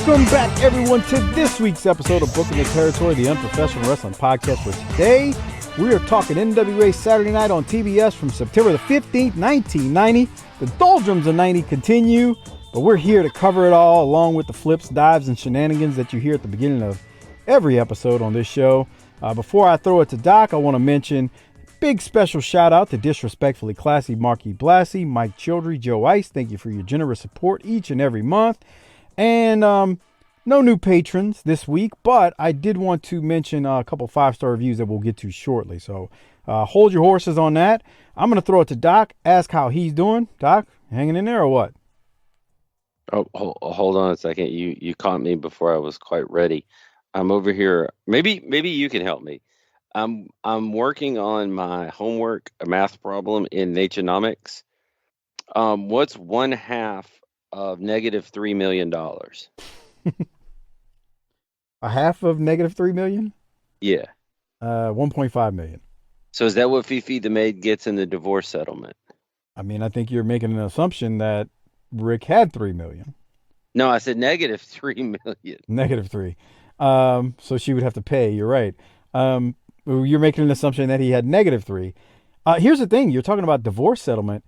Welcome back, everyone, to this week's episode of Booking the Territory, the Unprofessional Wrestling Podcast. For today, we are talking NWA Saturday Night on TBS from September the 15th, 1990. The doldrums of 90 continue, but we're here to cover it all, along with the flips, dives, and shenanigans that you hear at the beginning of every episode on this show. Before I throw it to Doc, I want to mention big special shout out to Disrespectfully Classy, Marky Blassie, Mike Childry, Joe Ice. Thank you for your generous support each and every month. And no new patrons this week, but I did want to mention a couple 5-star reviews that we'll get to shortly. So hold your horses on that. I'm going to throw it to Doc, ask how he's doing. Doc, hanging in there or what? Oh, hold on a second. You caught me before I was quite ready. I'm over here. Maybe you can help me. I'm working on my homework, a math problem in Naturenomics. What's 1/2 of negative $3 million? A half of negative $3 million? Yeah. 1.5 million. So is that what Fifi the maid gets in the divorce settlement? I mean, I think you're making an assumption that Rick had 3 million. No, I said negative 3 million. Negative 3. So she would have to pay. You're right. You're making an assumption that he had negative 3. Here's the thing. You're talking about divorce settlement.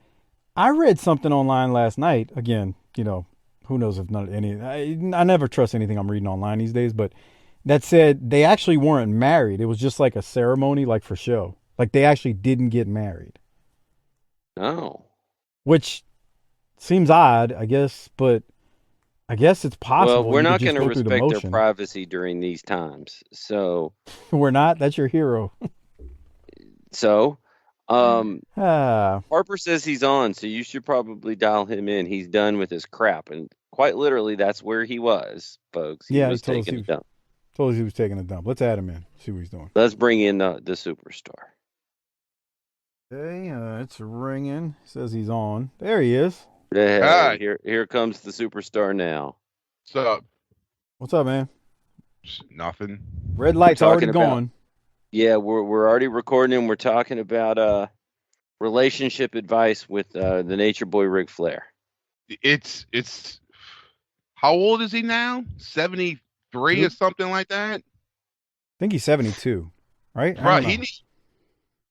I read something online last night. Again, you know, who knows if I never trust anything I'm reading online these days, but that said they actually weren't married. It was just like a ceremony, like for show. Like they actually didn't get married. Oh. Which seems odd, I guess, but I guess it's possible. Well, we're not going to respect their privacy during these times. So we're not? That's your hero. So Harper says he's on, so you should probably dial him in. He's done with his crap, and quite literally, that's where he was, folks. He was taking a dump. Told us he was taking a dump. Let's add him in. See what he's doing. Let's bring in the superstar. Okay, it's ringing. Says he's on. There he is. Hey, here comes the superstar now. What's up? What's up, man? Nothing. Red light's already gone. Yeah, we're already recording and we're talking about relationship advice with the Nature Boy Ric Flair. It's how old is he now? 73 or something like that? I think he's 72, right? Right.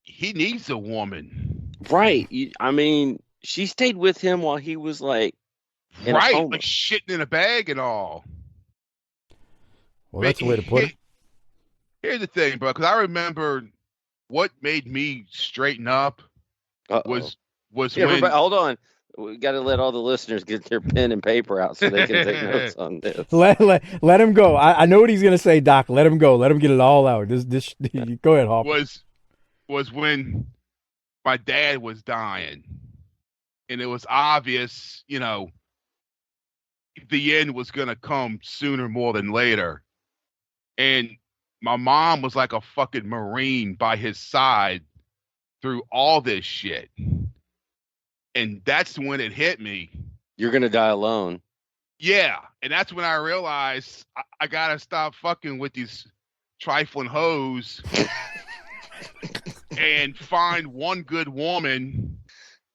He needs a woman. Right. I mean, she stayed with him while he was like right, like shitting in a bag and all. Well, that's the way to put it. Here's the thing, bro, because I remember what made me straighten up was when... Hold on. We got to let all the listeners get their pen and paper out so they can take notes on this. Let him go. I know what he's going to say, Doc. Let him go. Let him get it all out. This go ahead, Harper. Was when my dad was dying, and it was obvious, you know, the end was going to come sooner more than later. And my mom was like a fucking Marine by his side through all this shit. And that's when it hit me. You're going to die alone. Yeah. And that's when I realized I got to stop fucking with these trifling hoes and find one good woman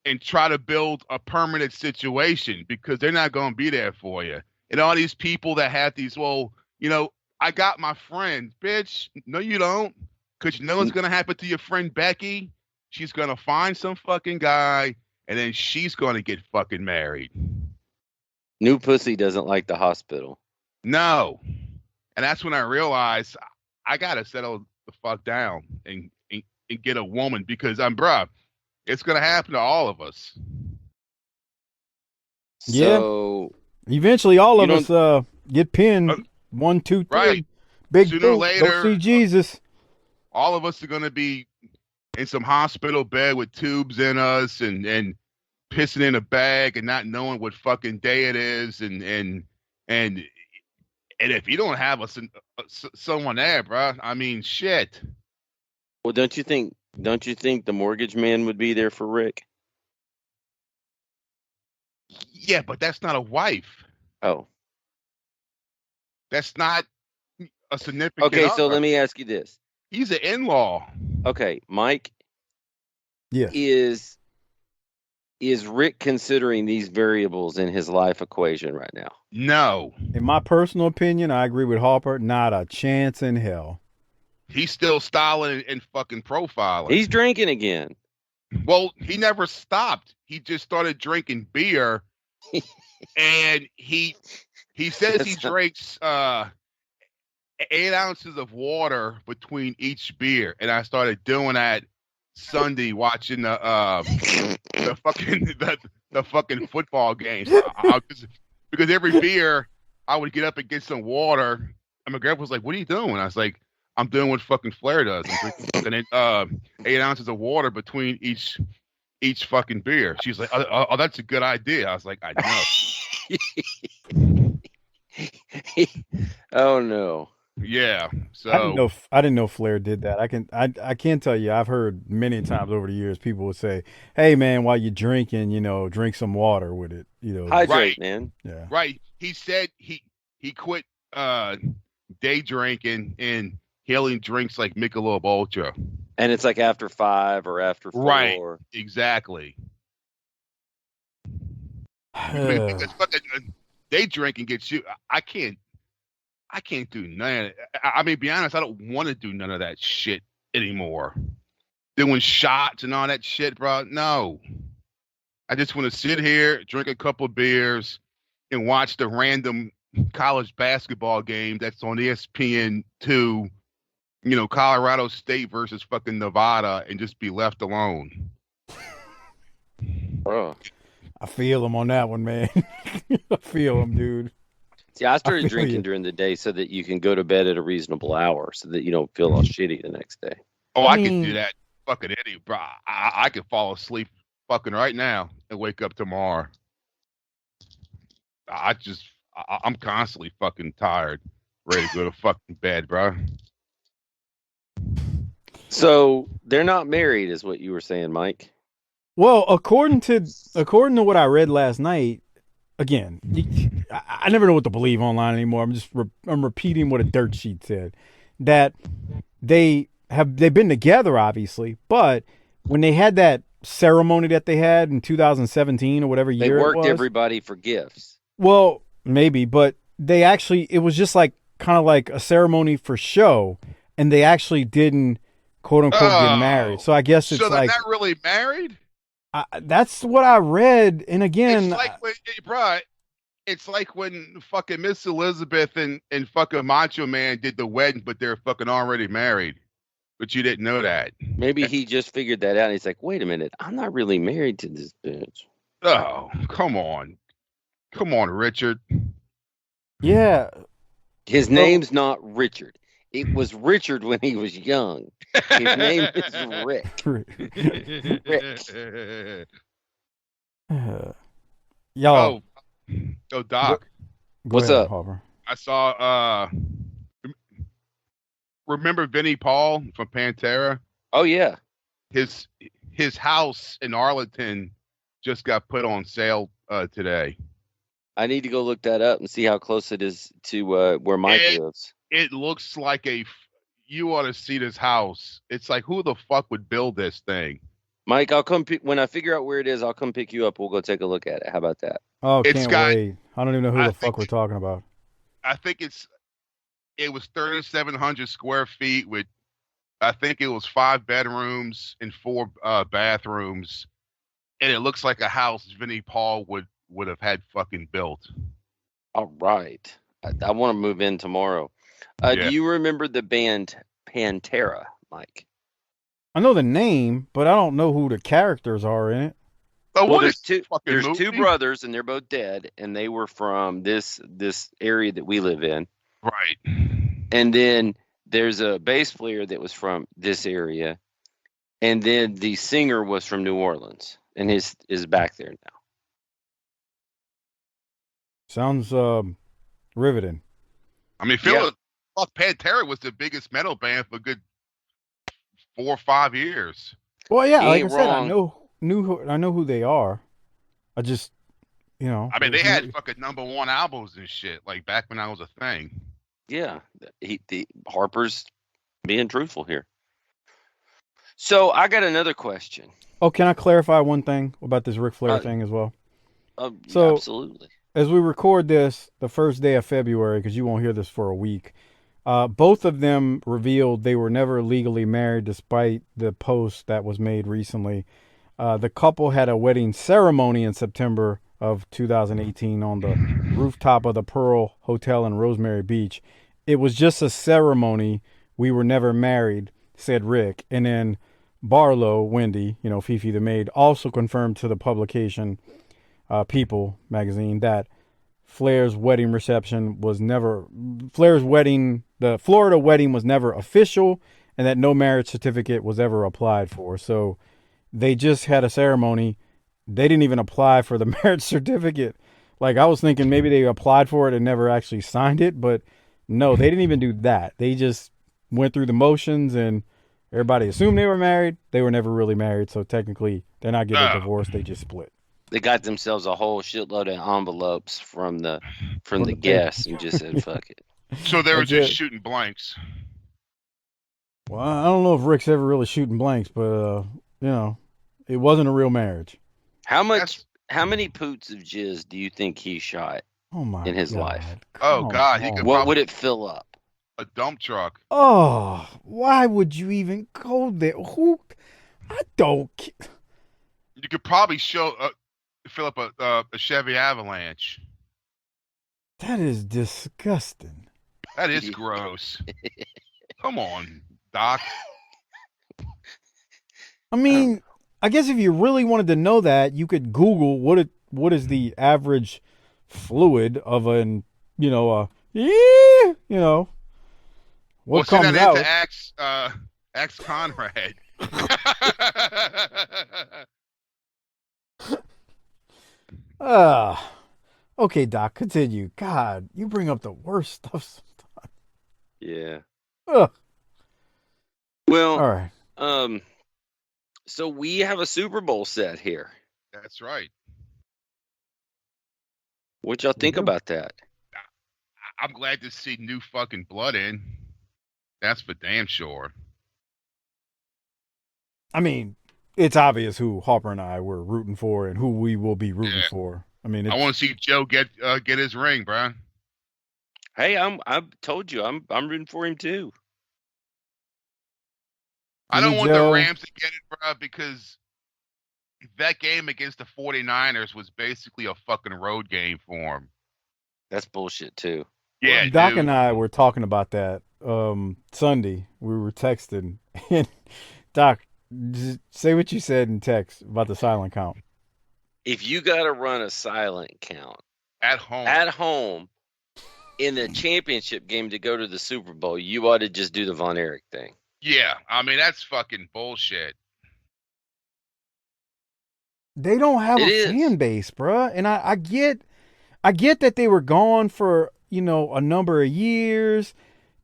and try to build a permanent situation, because they're not going to be there for you. And all these people that have these, well, you know, I got my friend. Bitch, no you don't. Because you know what's going to happen to your friend Becky? She's going to find some fucking guy, and then she's going to get fucking married. New pussy doesn't like the hospital. No. And that's when I realized I got to settle the fuck down and get a woman, because bruh, it's going to happen to all of us. So, yeah. Eventually all of us get pinned. 1, 2, 3. Right. Big sooner or later, go see Jesus. All of us are going to be in some hospital bed with tubes in us and pissing in a bag and not knowing what fucking day it is. And if you don't have someone there, bro, I mean, shit. Well, don't you think the mortgage man would be there for Rick? Yeah, but that's not a wife. Oh. That's not a significant Okay, other. so let me ask you this. He's an in-law. Okay, Mike is Is Rick considering these variables in his life equation right now? No. In my personal opinion, I agree with Harper. Not a chance in hell. He's still styling and fucking profiling. He's drinking again. Well, he never stopped. He just started drinking beer, and he says he drinks 8 ounces of water between each beer. And I started doing that Sunday watching the fucking football games. Because every beer I would get up and get some water, and my grandpa was like, "What are you doing?" I was like, "I'm doing what fucking Flair does. I'm drinking 8 ounces of water between each fucking beer." She's like, "Oh, that's a good idea." I was like, "I know." Oh no. Yeah. So I didn't know Flair did that. I can tell you, I've heard many times over the years people would say, "Hey man, while you're drinking, drink some water with it." Hydrate, right, man. Yeah. Right. He said he quit day drinking and he only drinks like Michelob Ultra. And it's like after 5 or after 4. Right. Exactly. Because fucking day drinking gets you. I can't do none of it. I mean, be honest, I don't want to do none of that shit anymore. Doing shots and all that shit, bro. No. I just want to sit here, drink a couple beers, and watch the random college basketball game that's on ESPN2, Colorado State versus fucking Nevada, and just be left alone. Oh. I feel him on that one, man. I feel him, dude. See, I started drinking during the day so that you can go to bed at a reasonable hour so that you don't feel all shitty the next day. Oh, I can do that fucking any, bro. I can fall asleep fucking right now and wake up tomorrow. I'm constantly fucking tired, ready to go to fucking bed, bro. So they're not married, is what you were saying, Mike? Well, according to what I read last night, again, I never know what to believe online anymore. I'm repeating what a dirt sheet said, that they've been together obviously, but when they had that ceremony that they had in 2017 or whatever year they worked it was, everybody for gifts. Well, maybe, but it was just like kind of like a ceremony for show, and they actually didn't quote unquote get married. So I guess it's so they're like not really married. That's what I read, and again, it's like it's like when fucking Miss Elizabeth and fucking Macho Man did the wedding, but they're fucking already married. But you didn't know that. Maybe he just figured that out. And he's like, wait a minute, I'm not really married to this bitch. Oh, come on, Richard. Yeah, his name's not Richard. It was Richard when he was young. His name is Rick. Rick. Y'all. Oh, Doc. What's up? Harper? I saw. Remember Vinnie Paul from Pantera? Oh yeah. His house in Arlington just got put on sale today. I need to go look that up and see how close it is to where Mike lives. It looks like you ought to see this house. It's like, who the fuck would build this thing? Mike, I'll come when I figure out where it is. I'll come pick you up. We'll go take a look at it. How about that? Oh, can't wait! I don't even know who the fuck we're talking about. I think it was 3,700 square feet with, I think it was 5 bedrooms and 4 bathrooms, and it looks like a house Vinnie Paul would have had fucking built. All right, I want to move in tomorrow. Do you remember the band Pantera, Mike? I know the name, but I don't know who the characters are in it. Oh, well, there's two brothers, and they're both dead, and they were from this area that we live in. Right. And then there's a bass player that was from this area, and then the singer was from New Orleans, and is back there now. Sounds riveting. I mean, Pantera was the biggest metal band for a good 4 or 5 years. Well, yeah, like I said, I know who they are. I just, I mean, they had fucking #1 albums and shit, like back when that was a thing. Yeah, the Harper's being truthful here. So I got another question. Oh, can I clarify one thing about this Ric Flair thing as well? So, Absolutely. as we record this, the first day of February, because you won't hear this for a week, both of them revealed they were never legally married, despite the post that was made recently. The couple had a wedding ceremony in September of 2018 on the rooftop of the Pearl Hotel in Rosemary Beach. It was just a ceremony. We were never married, said Rick. And then Barlow, Wendy, Fifi the maid, also confirmed to the publication People magazine that Flair's wedding reception was never the Florida wedding was never official, and that no marriage certificate was ever applied for. So they just had a ceremony. They didn't even apply for the marriage certificate. Like, I was thinking maybe they applied for it and never actually signed it, but no, they didn't even do that. They just went through the motions, and everybody assumed they were married. They were never really married, so technically they're not getting a divorce. They just split. They got themselves a whole shitload of envelopes from the guests and just said, fuck it. So they were just shooting blanks. Well, I don't know if Rick's ever really shooting blanks, but, it wasn't a real marriage. How many poots of jizz do you think he shot in his life? God. What would it fill up? A dump truck. Oh, why would you even go there? I don't. You could probably fill up a Chevy Avalanche. That is disgusting. That is gross. Come on, Doc. I mean, I guess if you really wanted to know that, you could Google what is the average fluid of what comes out. Axe Conrad. Okay, Doc, continue. God, you bring up the worst stuff sometimes. Yeah. Ugh. Well, all right. So we have a Super Bowl set here. That's right. What y'all think about that? I'm glad to see new fucking blood in. That's for damn sure. I mean, it's obvious who Harper and I were rooting for and who we will be rooting for. I mean, I want to see Joe get his ring, bro. Hey, I've told you I'm rooting for him too. I don't want the Rams to get it, bro, because that game against the 49ers was basically a fucking road game for him. That's bullshit too. Yeah, Doc dude. and I were talking about that Sunday. We were texting, and Doc, just say what you said in text about the silent count. If you got to run a silent count at home in the championship game to go to the Super Bowl, you ought to just do the Von Erich thing. Yeah, I mean, that's fucking bullshit. They don't have a fan base, bruh. And I get that they were gone for, a number of years.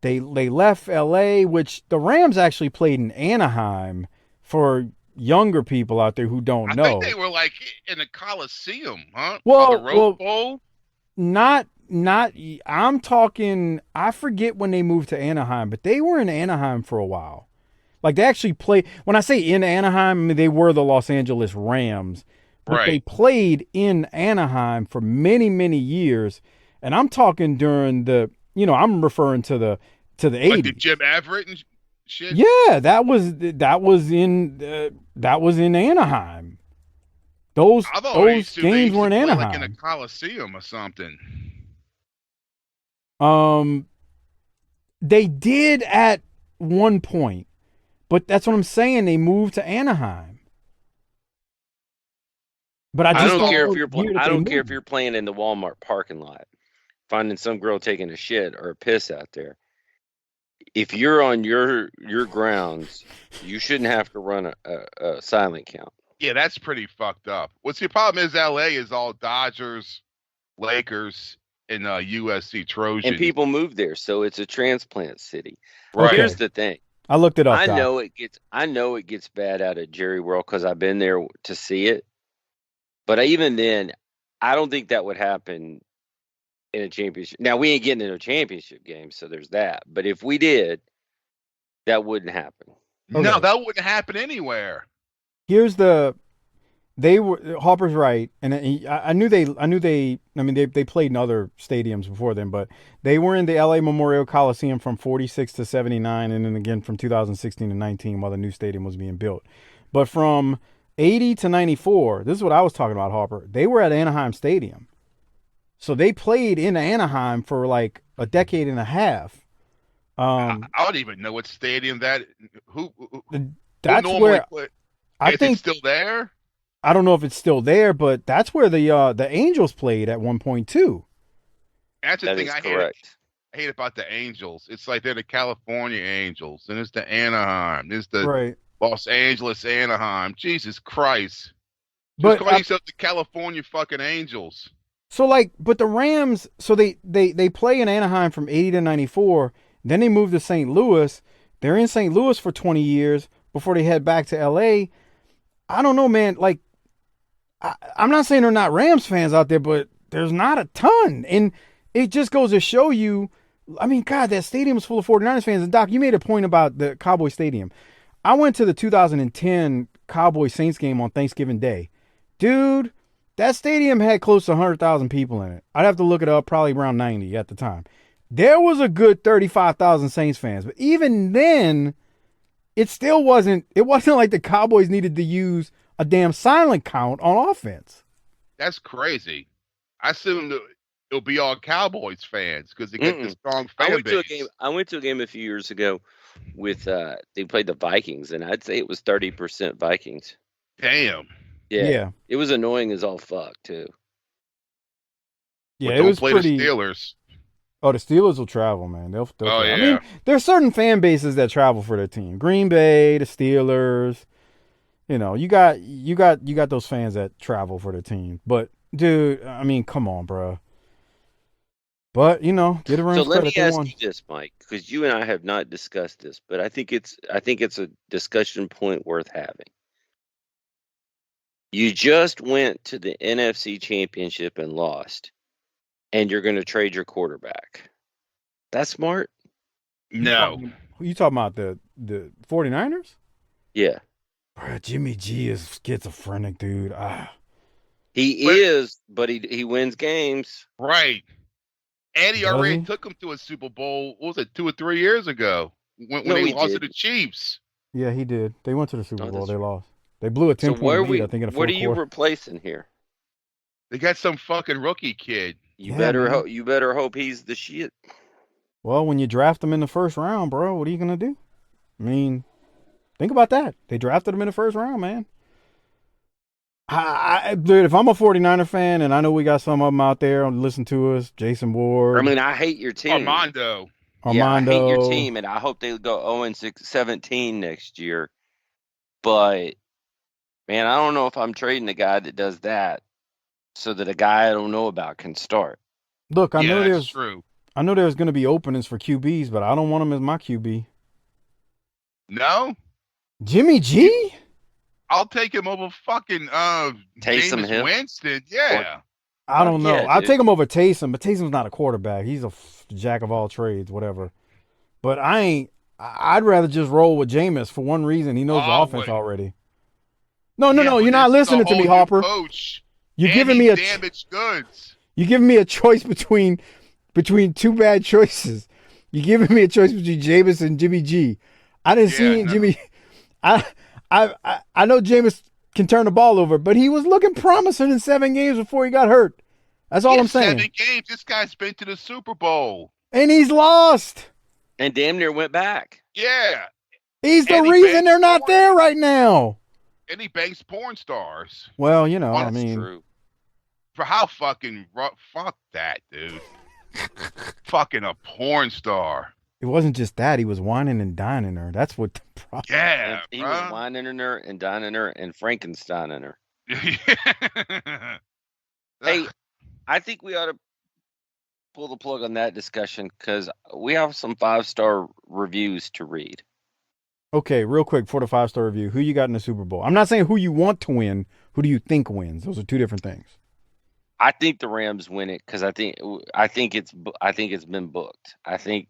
They left LA, which the Rams actually played in Anaheim for younger people out there who don't know. I think they were like in the Coliseum, huh? Well, the Rose Bowl? Not I'm talking, I forget when they moved to Anaheim, but they were in Anaheim for a while. Like, they actually played, when I say in Anaheim, I mean, they were the Los Angeles Rams, but they played in Anaheim for many, many years. And I'm talking during I'm referring to the 80s. Like the Jim Everett and shit? Yeah, that was in Anaheim. Those games were in Anaheim. Like in a Coliseum or something. They did at one point, but that's what I'm saying. They moved to Anaheim. But I don't care if you're playing in the Walmart parking lot, finding some girl taking a shit or a piss out there. If you're on your grounds, you shouldn't have to run a silent count. Yeah, that's pretty fucked up. What's the problem is LA is all Dodgers, Lakers, and USC Trojans. And people move there, so it's a transplant city. Right. Well, here's the thing. I looked it up. I know it gets bad out of Jerry World because I've been there to see it. But even then, I don't think that would happen in a championship. Now, we ain't getting into a championship game, so there's that. But if we did, that wouldn't happen. Okay. No, that wouldn't happen anywhere. here's the they were Harper's right, and I knew they. I mean, they played in other stadiums before then, but they were in the L.A. Memorial Coliseum from '46 to '79, and then again from 2016 to 19 while the new stadium was being built. But from '80 to '94, this is what I was talking about, Harper. They were at Anaheim Stadium, so they played in Anaheim for like a decade and a half. I don't even know what stadium that. Who that's normally where play? I think it's still there. I don't know if it's still there, but that's where the Angels played at one point too. That's the That thing is I correct. hate about the Angels. It's like they're the California Angels, and it's the Anaheim, there's the Right. Los Angeles Anaheim. Jesus Christ! But Just call yourself the California fucking Angels. so like, but the Rams, so they play in Anaheim from '80 to '94. Then they move to St. Louis. They're in St. Louis for 20 years before they head back to LA. I don't know, man. Like, I'm not saying there are not Rams fans out there, but there's not a ton. And it just goes to show you, I mean, God, that stadium's full of 49ers fans. And Doc, you made a point about the Cowboy Stadium. I went to the 2010 Cowboy Saints game on Thanksgiving Day. Dude, that stadium had close to 100,000 people in it. I'd have to look it up, probably around 90 at the time. There was a good 35,000 Saints fans. But even then, it wasn't like the Cowboys needed to use a damn silent count on offense. That's crazy. I assume that it'll be all Cowboys fans because they get this strong fan base. I went to a game a few years ago with they played the Vikings, and I'd say it was 30% Vikings. Damn. Yeah. It was annoying as all fuck too. Yeah, But it don't was play pretty. the Steelers. Oh, the Steelers will travel, man. They'll Oh, travel. yeah. I mean, there's certain fan bases that travel for their team. Green Bay, the Steelers. You know, you got those fans that travel for their team. But dude, I mean, come on, bro. But you know, get a Rams So let credit. me They ask won. you this, Mike, because you and I have not discussed this, but I think it's a discussion point worth having. You just went to the NFC Championship and lost, and you're going to trade your quarterback. That's smart? No. Who you talking about? The 49ers? Yeah. Bro, Jimmy G is schizophrenic, dude. He But- is, but he wins games. Right. Eddie Does already he? took him to a Super Bowl, what was it, 2 or 3 years ago? When No, they he lost to didn't. the Chiefs. Yeah, he did. They went to the Super Oh, Bowl. that's They right. lost. They blew a 10 So point lead, I think, in the what fourth are you quarter. replacing here? They got some fucking rookie kid. You Yeah, better man. hope he's the shit. Well, when you draft them in the first round, bro, what are you gonna do? I mean, think about that. They drafted him in the first round, man. Dude, if I'm a 49er fan, and I know we got some of them out there on listen to us, Jason Ward, I mean, I hate your team. Armando. Yeah, I hate your Armando. team, and I hope they go 0-17 next year. But man, I don't know if I'm trading a guy that does that so that a guy I don't know about can start. Look, I know that's true. there's going to be openings for QBs, but I don't want him as my QB. No? Jimmy G? I'll take him over fucking Taysom Jameis Hill? Winston. Yeah. I don't know. yeah, I'll dude. take him over Taysom, but Taysom's not a quarterback. He's a jack of all trades, whatever. But I'd rather just roll with Jameis for one reason. He knows the Oh, offense wait. already. No, Yeah, you're but not this is a listening to me, whole new Harper. Coach. You're And giving he's me a damaged goods. You're giving me a choice between two bad choices. You're giving me a choice between Jameis and Jimmy G. I didn't see no. Jimmy. I know Jameis can turn the ball over, but he was looking promising in 7 games before he got hurt. That's all I'm saying. 7 games. This guy's been to the Super Bowl. And he's lost. And damn near went back. Yeah. He's the And he reason bangs they're not porn. there right now. And he bangs porn stars. Well, you know, Oh, I That's mean, true. For how fucking fuck that, dude. Fucking a porn star. it wasn't just that. He was whining and dining her. That's what the problem. Yeah. And he was whining in her and dining her and Frankensteining her. Hey, I think we ought to pull the plug on that discussion because we have some 5-star reviews to read. Okay, real quick for the 5-star review. Who you got in the Super Bowl? I'm not saying who you want to win. Who do you think wins? Those are two different things. I think the Rams win it because I think it's been booked. I think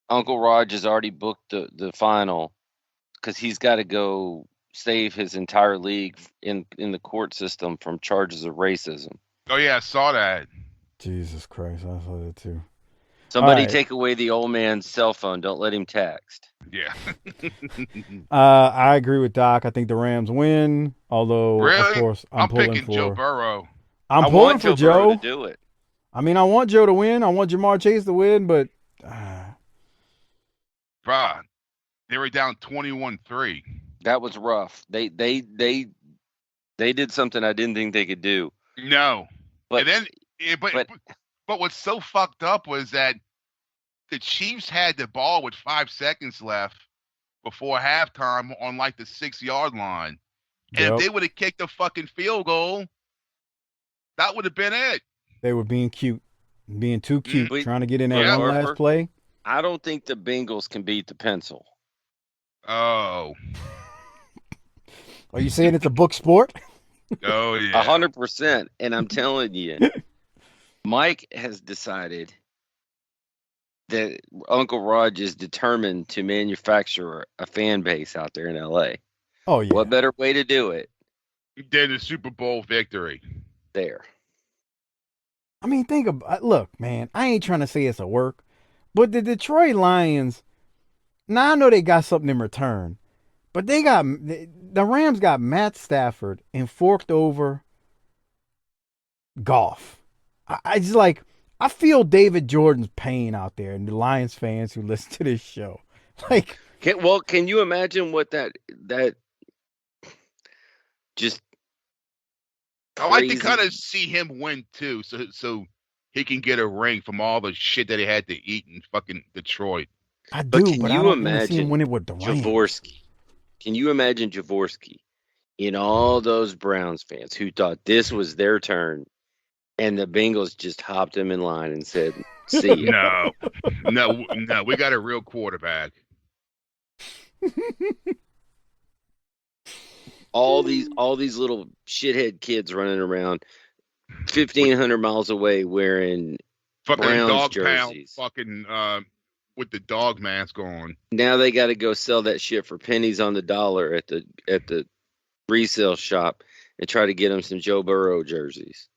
Uncle Raj has already booked the final because he's got to go save his entire league in the court system from charges of racism. Oh yeah, I saw that. Jesus Christ, I saw that too. Somebody All right. take away the old man's cell phone. Don't let him text. Yeah. I agree with Doc. I think the Rams win. Although, of Really? course, I'm pulling picking for Joe Burrow. I'm I pulling want for Joe Burrow Joe. to do it. I mean, I want Joe to win. I want Jamar Chase to win, but Bruh, they were down 21-3. That was rough. They did something I didn't think they could do. No. But And then, but what's so fucked up was that the Chiefs had the ball with 5 seconds left before halftime on like the 6-yard line. And Yep. if they would have kicked a fucking field goal, that would have been it. They were being cute, being too cute, Wait, trying to get in that yeah, one Harper. last play. I don't think the Bengals can beat the pencil. Oh. Are you saying it's a book sport? Oh, yeah. 100%. And I'm telling you, Mike has decided that Uncle Raj is determined to manufacture a fan base out there in LA. Oh yeah. What better way to do it Then the Super Bowl victory. there? I mean, think about. Look, man, I ain't trying to say it's a work, but the Detroit Lions. Now I know they got something in return, but the Rams got Matt Stafford and forked over Goff. I just like. I feel David Jordan's pain out there, and the Lions fans who listen to this show. Like, Can you imagine what that just I like to crazy- kind of see him win too, so he can get a ring from all the shit that he had to eat in fucking Detroit. I But do, can but I you don't want to see imagine him win it with the Rams. Jaworski? Can you imagine Jaworski and all those Browns fans who thought this was their turn, and the Bengals just hopped him in line and said, "See you." No, we got a real quarterback. all these little shithead kids running around 1,500 miles away wearing Fucking Browns dog jerseys. pound, fucking with the dog mask on. Now they got to go sell that shit for pennies on the dollar at the resale shop and try to get them some Joe Burrow jerseys.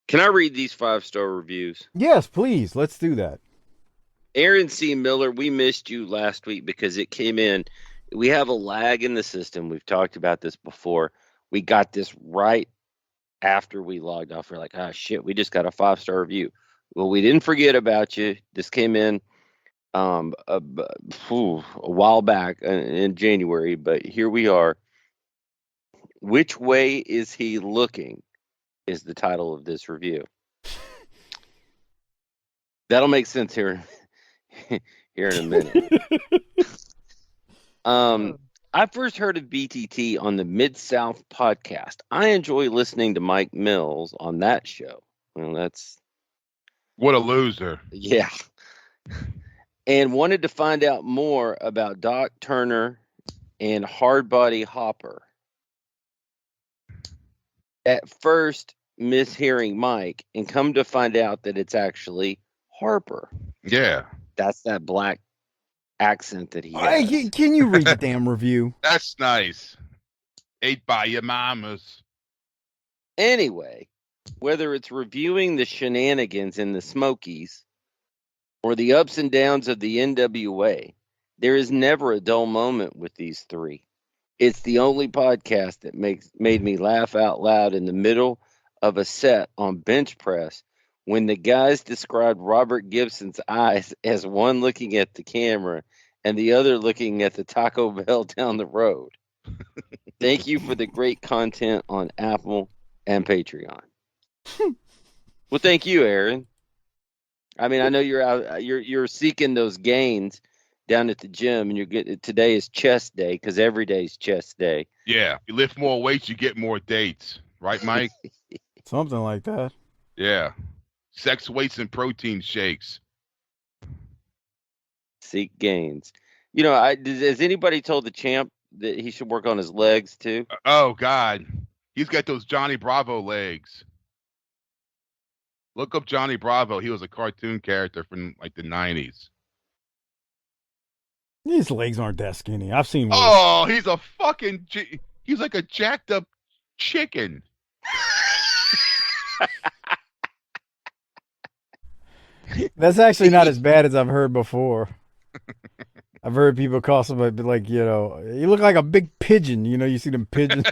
Can I read these 5-star reviews? Yes, please. Let's do that. Aaron C. Miller, we missed you last week because it came in. We have a lag in the system. We've talked about this before. We got this right after we logged off. We're like, shit, we just got a 5-star review. Well, we didn't forget about you. This came in a while back in January, but here we are. Which way is he looking is the title of this review. That'll make sense here in a minute. I first heard of BTT on the Mid-South podcast. I enjoy listening to Mike Mills on that show. Well, that's... What a loser. Yeah. And wanted to find out more about Doc Turner and Hardbody Hopper. At first, mishearing Mike, and come to find out that it's actually Harper. Yeah. That's that black accent that he Hey, has. can you read the damn review? That's nice. Ate by your mamas. Anyway, whether it's reviewing the shenanigans in the Smokies or the ups and downs of the NWA, there is never a dull moment with these three. It's the only podcast that made me laugh out loud in the middle of a set on bench press when the guys described Robert Gibson's eyes as one looking at the camera and the other looking at the Taco Bell down the road. Thank you for the great content on Apple and Patreon. Well, thank you, Aaron. I mean, I know you're seeking those gains down at the gym, and today is chest day because every day is chest day. Yeah. You lift more weights, you get more dates. Right, Mike? Something like that. Yeah. Sex, weights, and protein shakes. Seek gains. You know, has anybody told the champ that he should work on his legs too? Oh, God. He's got those Johnny Bravo legs. Look up Johnny Bravo. He was a cartoon character from like the 90s. His legs aren't that skinny. I've seen worse. Oh, he's like a jacked up chicken. That's actually not as bad as I've heard before. I've heard people call somebody like, you look like a big pigeon. You see them pigeons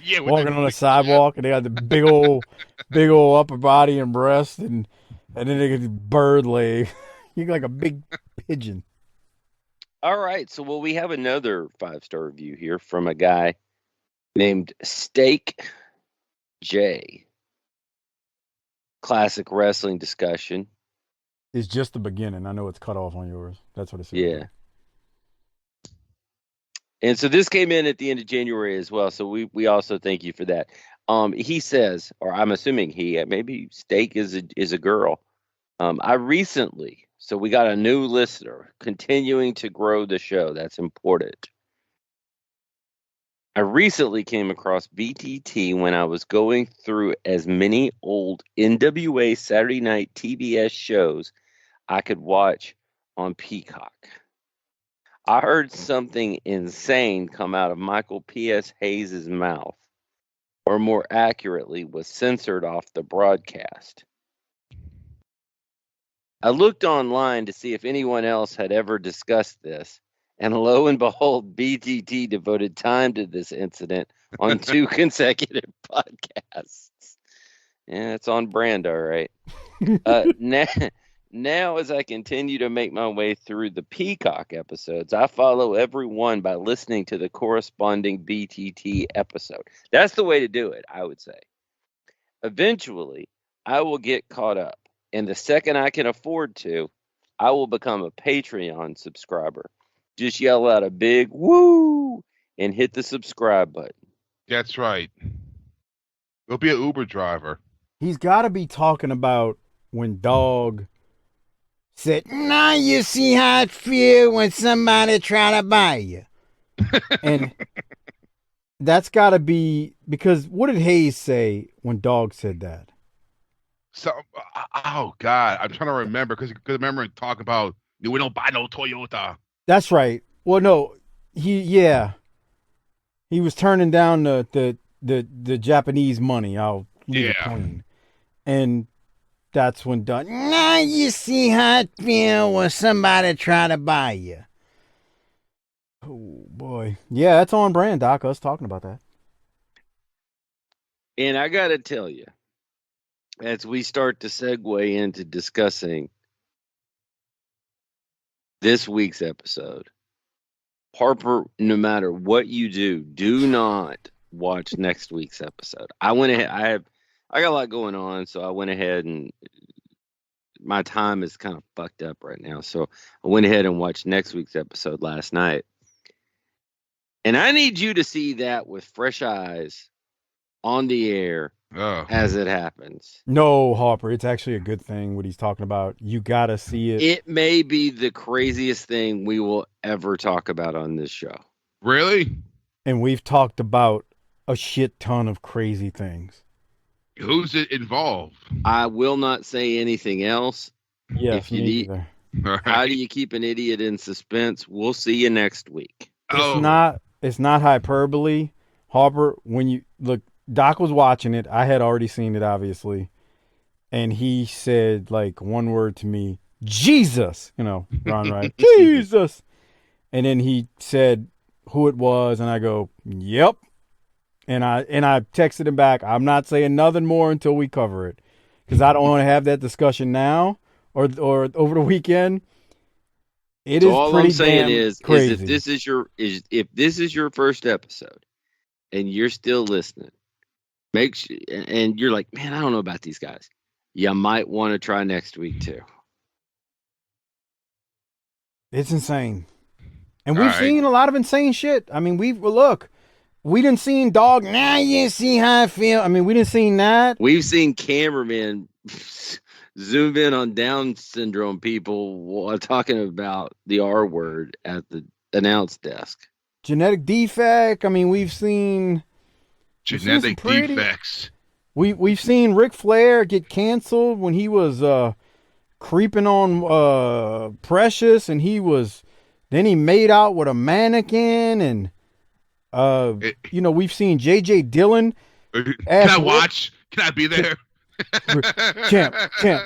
Yeah, walking on the sidewalk, and they got the big old upper body and breast, and then they get the bird leg. You look like a big pigeon. All right. So, we have another 5-star review here from a guy named Steak J. Classic wrestling discussion. It's just the beginning. I know it's cut off on yours. That's what it says. Yeah. And so this came in at the end of January as well. So we also thank you for that. He says, or I'm assuming maybe Steak is a girl. I recently, so we got a new listener, continuing to grow the show. That's important. I recently came across BTT when I was going through as many old NWA Saturday Night TBS shows I could watch on Peacock. I heard something insane come out of Michael P.S. Hayes' mouth, or more accurately, was censored off the broadcast. I looked online to see if anyone else had ever discussed this, and lo and behold, BTT devoted time to this incident on 2 consecutive podcasts. Yeah, it's on brand, all right. Now, as I continue to make my way through the Peacock episodes, I follow every one by listening to the corresponding BTT episode. That's the way to do it, I would say. Eventually, I will get caught up, and the second I can afford to, I will become a Patreon subscriber. Just yell out a big woo and hit the subscribe button. That's right. He'll be an Uber driver. He's got to be talking about when Dog said, "Now you see how it feels when somebody try to buy you." And that's got to be, because what did Hayes say when Dog said that? So, oh God, I'm trying to remember because I remember him talking about we don't buy no Toyota. That's right. Well, no, he was turning down the Japanese money. I'll leave it plain. And that's when Dog, now you see how it feels when somebody try to buy you. Oh boy, yeah, that's on brand, Doc. Us talking about that. And I got to tell you, as we start to segue into discussing this week's episode, Harper, no matter what you do not watch next week's episode. I went ahead. I got a lot going on, so I went ahead and my time is kind of fucked up right now. So I went ahead and watched next week's episode last night. And I need you to see that with fresh eyes on the air as it happens. No, Harper, it's actually a good thing what he's talking about. You got to see it. It may be the craziest thing we will ever talk about on this show. Really? And we've talked about a shit ton of crazy things. Who's it involved? I will not say anything else. Yes, neither. How do you keep an idiot in suspense? We'll see you next week. It's not hyperbole. Harper, when you look, Doc was watching it. I had already seen it, obviously. And he said, like, one word to me, Jesus, Ron Wright, Jesus. And then he said who it was, and I go, yep. And I texted him back, I'm not saying nothing more until we cover it. Because I don't want to have that discussion now or over the weekend. It is all pretty I'm saying damn is crazy. if this is your first episode and you're still listening, make sure, and you're like, man, I don't know about these guys. You might want to try next week too. It's insane. And we've seen a lot of insane shit. I mean, we didn't see Dog. Now you see how I feel. I mean, we didn't see that. We've seen cameramen zoom in on Down syndrome people while talking about the R word at the announce desk. Genetic defect. I mean, we've seen genetic defects. We've seen Ric Flair get canceled when he was creeping on Precious, and he was Then he made out with a mannequin, and we've seen J.J. Dillon. Can I watch? Can I be there?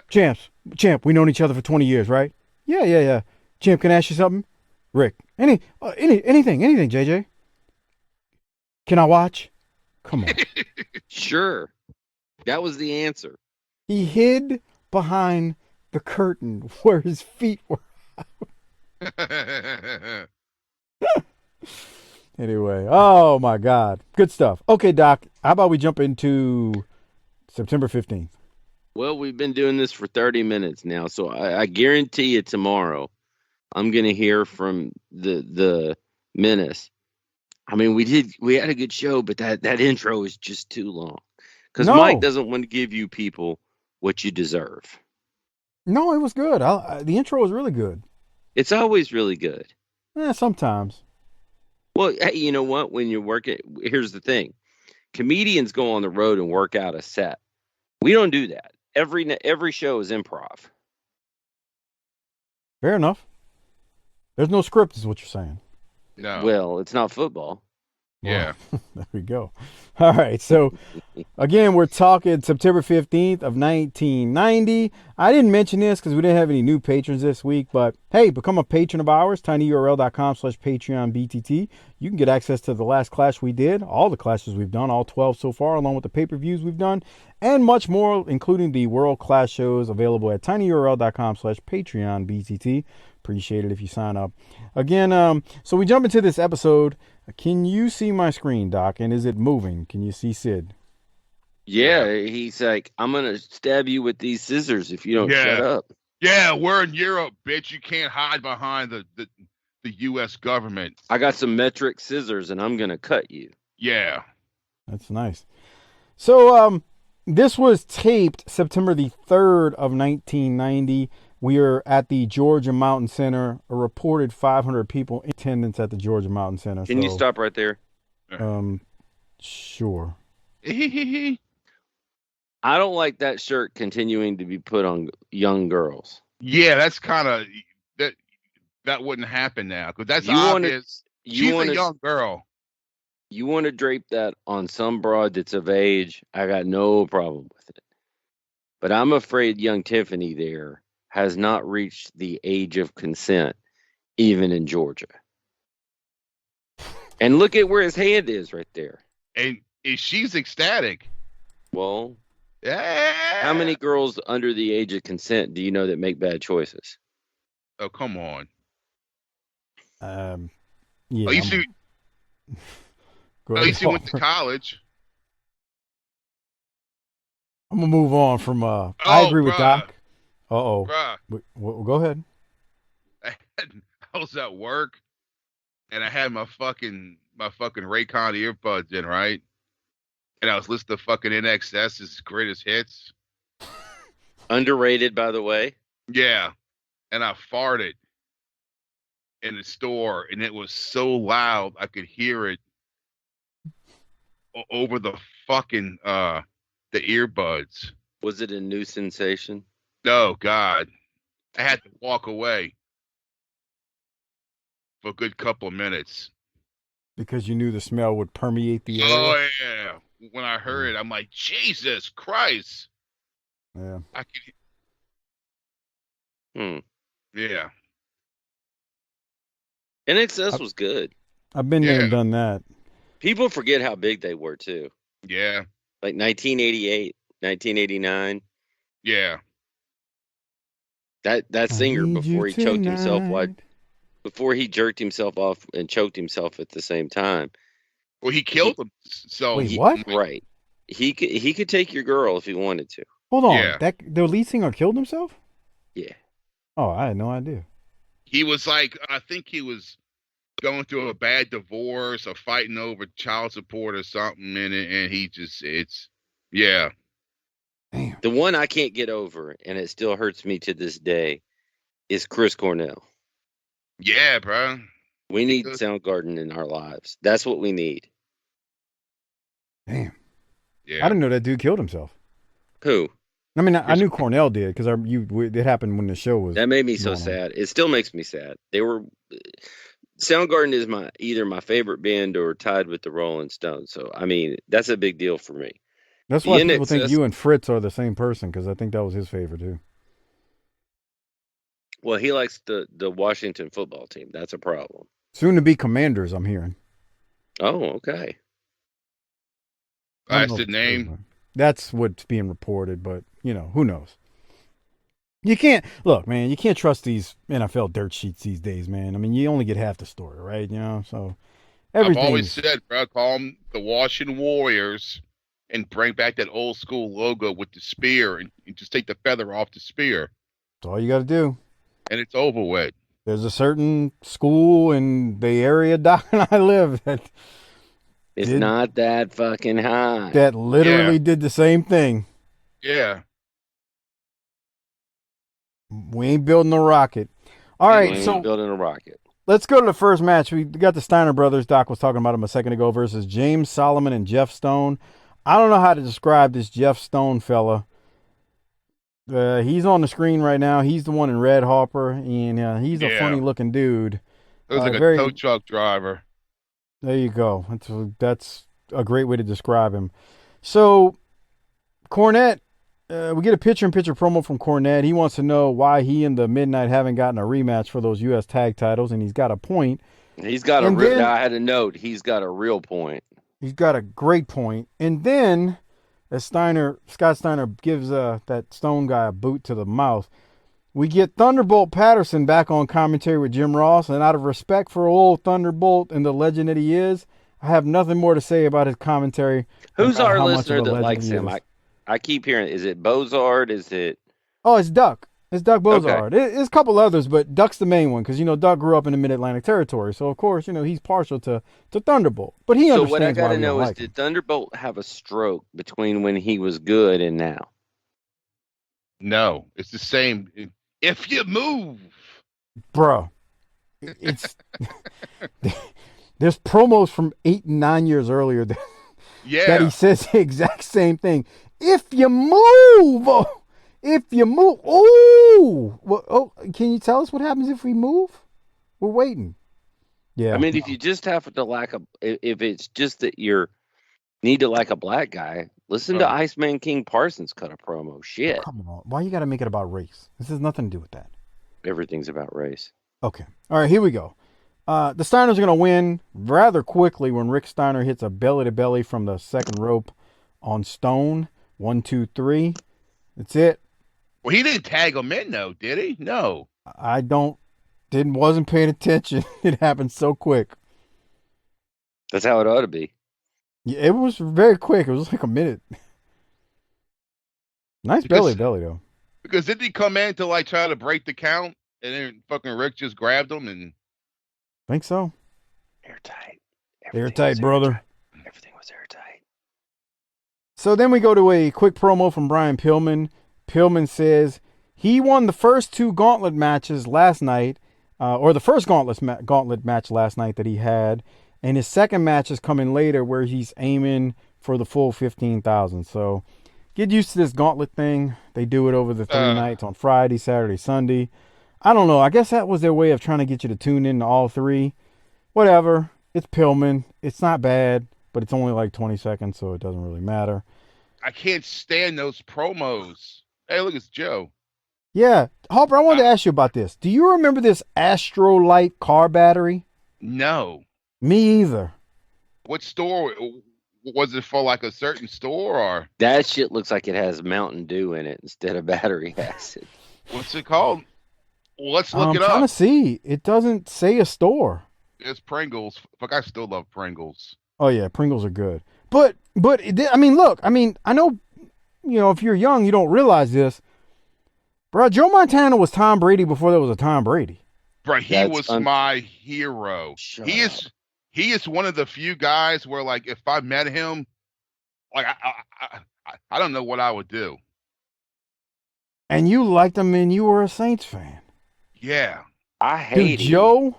Champ. We known each other for 20 years, right? Yeah. Champ, can I ask you something? Rick, anything, JJ. Can I watch? Come on. Sure. That was the answer. He hid behind the curtain where his feet were out. Anyway, oh my God. Good stuff. Okay, Doc, how about we jump into September 15th? Well, we've been doing this for 30 minutes now, so I guarantee you tomorrow I'm going to hear from the Menace. I mean, we had a good show, but that intro is just too long. Because Mike doesn't want to give you people what you deserve. No, it was good. The intro was really good. It's always really good. Sometimes. Well, hey, you know what? When you're working, here's the thing. Comedians go on the road and work out a set. We don't do that. Every show is improv. Fair enough. There's no script, is what you're saying. No. Well, it's not football. Yeah. Well, there we go. All right. So, again, we're talking September 15th of 1990. I didn't mention this because we didn't have any new patrons this week, but hey, become a patron of ours, tinyurl.com/PatreonBTT. You can get access to the last clash we did, all the clashes we've done, all 12 so far, along with the pay-per-views we've done, and much more, including the World Clash shows available at tinyurl.com/PatreonBTT. Appreciate it if you sign up. Again, so we jump into this episode. Can you see my screen, Doc? And is it moving? Can you see Sid? Yeah, he's like, I'm going to stab you with these scissors if you don't shut up. Yeah, we're in Europe, bitch. You can't hide behind the U.S. government. I got some metric scissors, and I'm going to cut you. Yeah. That's nice. So, this was taped September the 3rd of 1990. We are at the Georgia Mountain Center. A reported 500 people in attendance at the Georgia Mountain Center. Can you stop right there? Sure. I don't like that shirt continuing to be put on young girls. Yeah, that's kind of that wouldn't happen now because that's obvious. She's a young girl. You want to drape that on some broad that's of age? I got no problem with it. But I'm afraid young Tiffany there has not reached the age of consent, even in Georgia. And look at where his hand is right there. And she's ecstatic. Well, how many girls under the age of consent do you know that make bad choices? Oh, come on. Yeah. At least he went to college. I'm going to move on from, I agree with Doc. Uh-oh. Go ahead. I was at work, and I had my fucking Raycon earbuds in, right? And I was listening to fucking NXS's greatest hits. Underrated, by the way. Yeah. And I farted in the store, and it was so loud I could hear it over the fucking the earbuds. Was it a new sensation? Oh, God. I had to walk away for a good couple of minutes. Because you knew the smell would permeate the air? Oh, yeah. When I heard it, I'm like, Jesus Christ. Yeah. I could... Yeah. NXS was good. I've been there and done that. People forget how big they were, too. Yeah. Like 1988, 1989. Yeah. That singer before he choked himself, before he jerked himself off and choked himself at the same time. Well, he killed him. So wait, what? Right. He could take your girl if he wanted to. Hold on. Yeah. The lead singer killed himself? Yeah. Oh, I had no idea. He was like, I think he was going through a bad divorce or fighting over child support or something, and he just, yeah. Damn. The one I can't get over, and it still hurts me to this day, is Chris Cornell. Yeah, bro. We need Soundgarden in our lives. That's what we need. Damn. Yeah. I didn't know that dude killed himself. Who? I mean, I knew Cornell did because it happened when the show was. That made me so going on. sad. It still makes me sad. Soundgarden is either my favorite band or tied with the Rolling Stones. So I mean, that's a big deal for me. That's why people think you and Fritz are the same person, because I think that was his favorite too. Well, he likes the Washington football team. That's a problem. Soon to be Commanders, I'm hearing. Oh, okay. That's the name. That's what's being reported, but who knows? You can't trust these NFL dirt sheets these days, man. I mean, you only get half the story, right? So I've always said, bro, call them the Washington Warriors and bring back that old school logo with the spear and just take the feather off the spear. That's all you got to do. And it's over with. There's a certain school in the area, Doc, and I live that it's not that fucking high. That literally did the same thing. Yeah. We ain't building a rocket. All right, so building a rocket. Let's go to the first match. We got the Steiner brothers. Doc was talking about them a second ago versus James Solomon and Jeff Stone. I don't know how to describe this Jeff Stone fella. He's on the screen right now. He's the one in red, Harper, and he's a funny-looking dude. Looks like a tow truck driver. There you go. That's a great way to describe him. So, Cornette, we get a picture-in-picture promo from Cornette. He wants to know why he and the Midnight haven't gotten a rematch for those U.S. tag titles, and he's got a point. He's got I had a note. He's got a real point. He's got a great point. And then, as Scott Steiner gives that Stone guy a boot to the mouth, we get Thunderbolt Patterson back on commentary with Jim Ross, and out of respect for old Thunderbolt and the legend that he is, I have nothing more to say about his commentary. Who's our listener that likes him? I keep hearing, is it Bozard? Is it? Oh, it's Duck. It's Duck Bozard. Okay. It's a couple others, but Duck's the main one because, Duck grew up in the Mid-Atlantic territory. So, of course, he's partial to Thunderbolt. But he understands why. So what I got to know is, did Thunderbolt have a stroke between when he was good and now? No, it's the same. If you move. Bro, it's there's promos from 8 and 9 years earlier that he says the exact same thing. If you move, can you tell us what happens if we move? We're waiting. Yeah. I mean, if you just have to if it's just that you need to like a black guy, listen to Iceman King Parsons cut a promo. Shit. Come on. Why you got to make it about race? This has nothing to do with that. Everything's about race. Okay. All right, here we go. The Steiners are going to win rather quickly when Rick Steiner hits a belly-to-belly from the second rope on Stone. 1, 2, 3. That's it. Well, he didn't tag him in, though, did he? No. Wasn't paying attention. It happened so quick. That's how it ought to be. Yeah, it was very quick. It was like a minute. Nice belly-to-belly, though. Because didn't he come in to, try to break the count, and then fucking Rick just grabbed him and... Think so. Airtight. Airtight, brother. Everything was airtight. So then we go to a quick promo from Brian Pillman. Pillman says he won the first 2 gauntlet matches last night, or the first gauntlet match last night that he had, and his second match is coming later where he's aiming for the full 15,000. So get used to this gauntlet thing. They do it over the 3 nights on Friday, Saturday, Sunday. I don't know. I guess that was their way of trying to get you to tune in to all 3. Whatever. It's Pillman. It's not bad, but it's only 20 seconds, so it doesn't really matter. I can't stand those promos. Hey, look, it's Joe. Yeah. Harper, I wanted to ask you about this. Do you remember this Astrolite car battery? No. Me either. What store? Was it for a certain store or? That shit looks like it has Mountain Dew in it instead of battery acid. What's it called? Well, let's look it up. I'm trying to see. It doesn't say a store. It's Pringles. Fuck, I still love Pringles. Oh, yeah. Pringles are good. But I mean, look. I mean, I know, if you're young, you don't realize this. Bro, Joe Montana was Tom Brady before there was a Tom Brady. Bro, he was my hero. He is one of the few guys where, if I met him, I don't know what I would do. And you liked him and you were a Saints fan. Yeah. I hate him. Joe,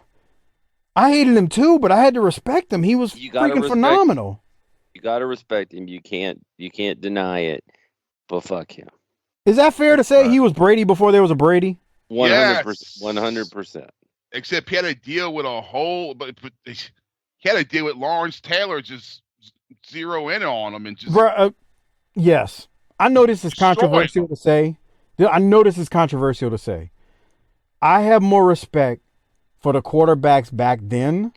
I hated him too, but I had to respect him. He was freaking phenomenal. You got to respect him. You can't deny it, but fuck him. Is that fair to say he was Brady before there was a Brady? 100%. 100%. Except he had to deal with a whole, but he had to deal with Lawrence Taylor just zero in on him and just. Yes, I know this is controversial to say. I know this is controversial to say. I have more respect for the quarterbacks back then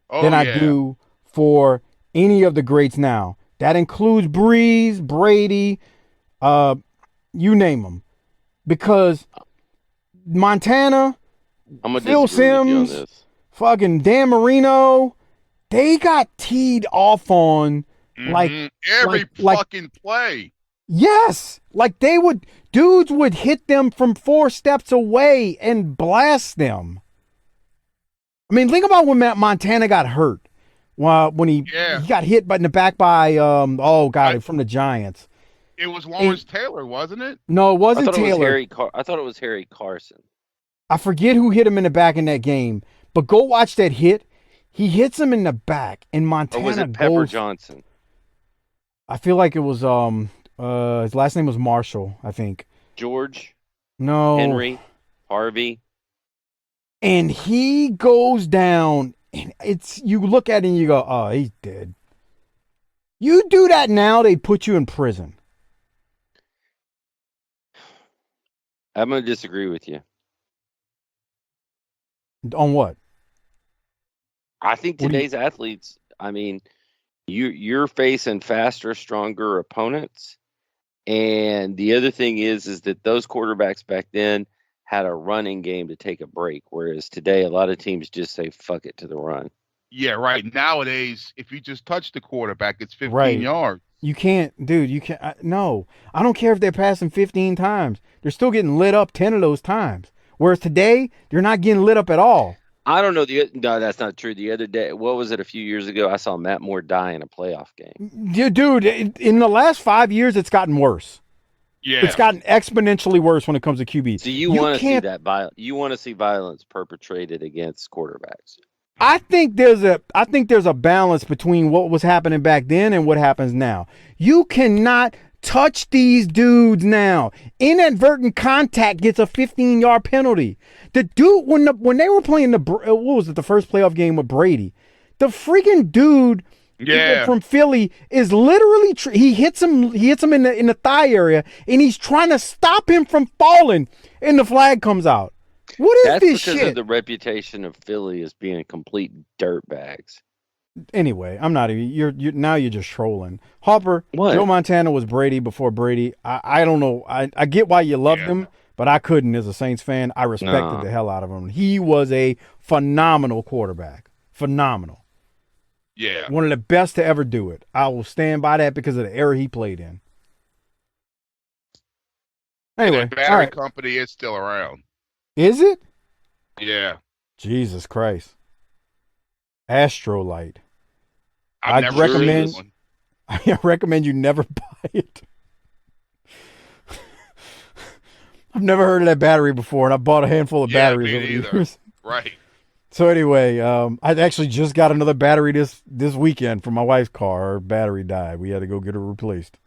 than I do for any of the greats now. That includes Breeze, Brady, you name them. Because Montana, Phil Simms, fucking Dan Marino, they got teed off on like every fucking play. Yes, like dudes would hit them from 4 steps away and blast them. I mean, think about when Montana got hurt. When he got hit in the back by from the Giants. It was Lawrence Taylor, wasn't it? No, it wasn't Taylor. I thought it was Harry Carson. I forget who hit him in the back in that game, but go watch that hit. He hits him in the back, and Montana or was it Pepper Johnson? I feel like it was his last name was Marshall, I think. George? No. Henry? Harvey? And he goes down, and you look at it and you go, oh, he's dead. You do that now, they put you in prison. I'm going to disagree with you. On what? I think today's athletes, I mean, you're facing faster, stronger opponents. And the other thing is that those quarterbacks back then had a running game to take a break, whereas today a lot of teams just say fuck it to the run. Yeah, right. Nowadays, if you just touch the quarterback, it's 15 yards. You can't, dude. You can't. No, I don't care if they're passing 15 times. They're still getting lit up 10 of those times. Whereas today, they're not getting lit up at all. I don't know. No, that's not true. The other day, what was it? A few years ago, I saw Matt Moore die in a playoff game. Dude, in the last 5 years, it's gotten worse. Yeah, it's gotten exponentially worse when it comes to QB. So you want to see that you want to see violence perpetrated against quarterbacks. I think there's a balance between what was happening back then and what happens now. You cannot touch these dudes now. Inadvertent contact gets a 15-yard penalty. The dude when they were playing the first playoff game with Brady, the freaking dude from Philly is literally he hits him in the thigh area, and he's trying to stop him from falling, and the flag comes out. What is this shit? That's because of the reputation of Philly as being complete dirtbags. Anyway, I'm not even. You're just trolling. Harper, what? Joe Montana was Brady before Brady. I don't know. I get why you loved him, but I couldn't as a Saints fan. I respected the hell out of him. He was a phenomenal quarterback. Phenomenal. Yeah. One of the best to ever do it. I will stand by that because of the era he played in. Anyway, the battery company is still around. Is it? Yeah. Jesus Christ. Astrolight. I recommend you never buy it. I've never heard of that battery before, and I bought a handful of batteries over the years. Right. So anyway, I actually just got another battery this weekend for my wife's car. Her battery died. We had to go get her replaced.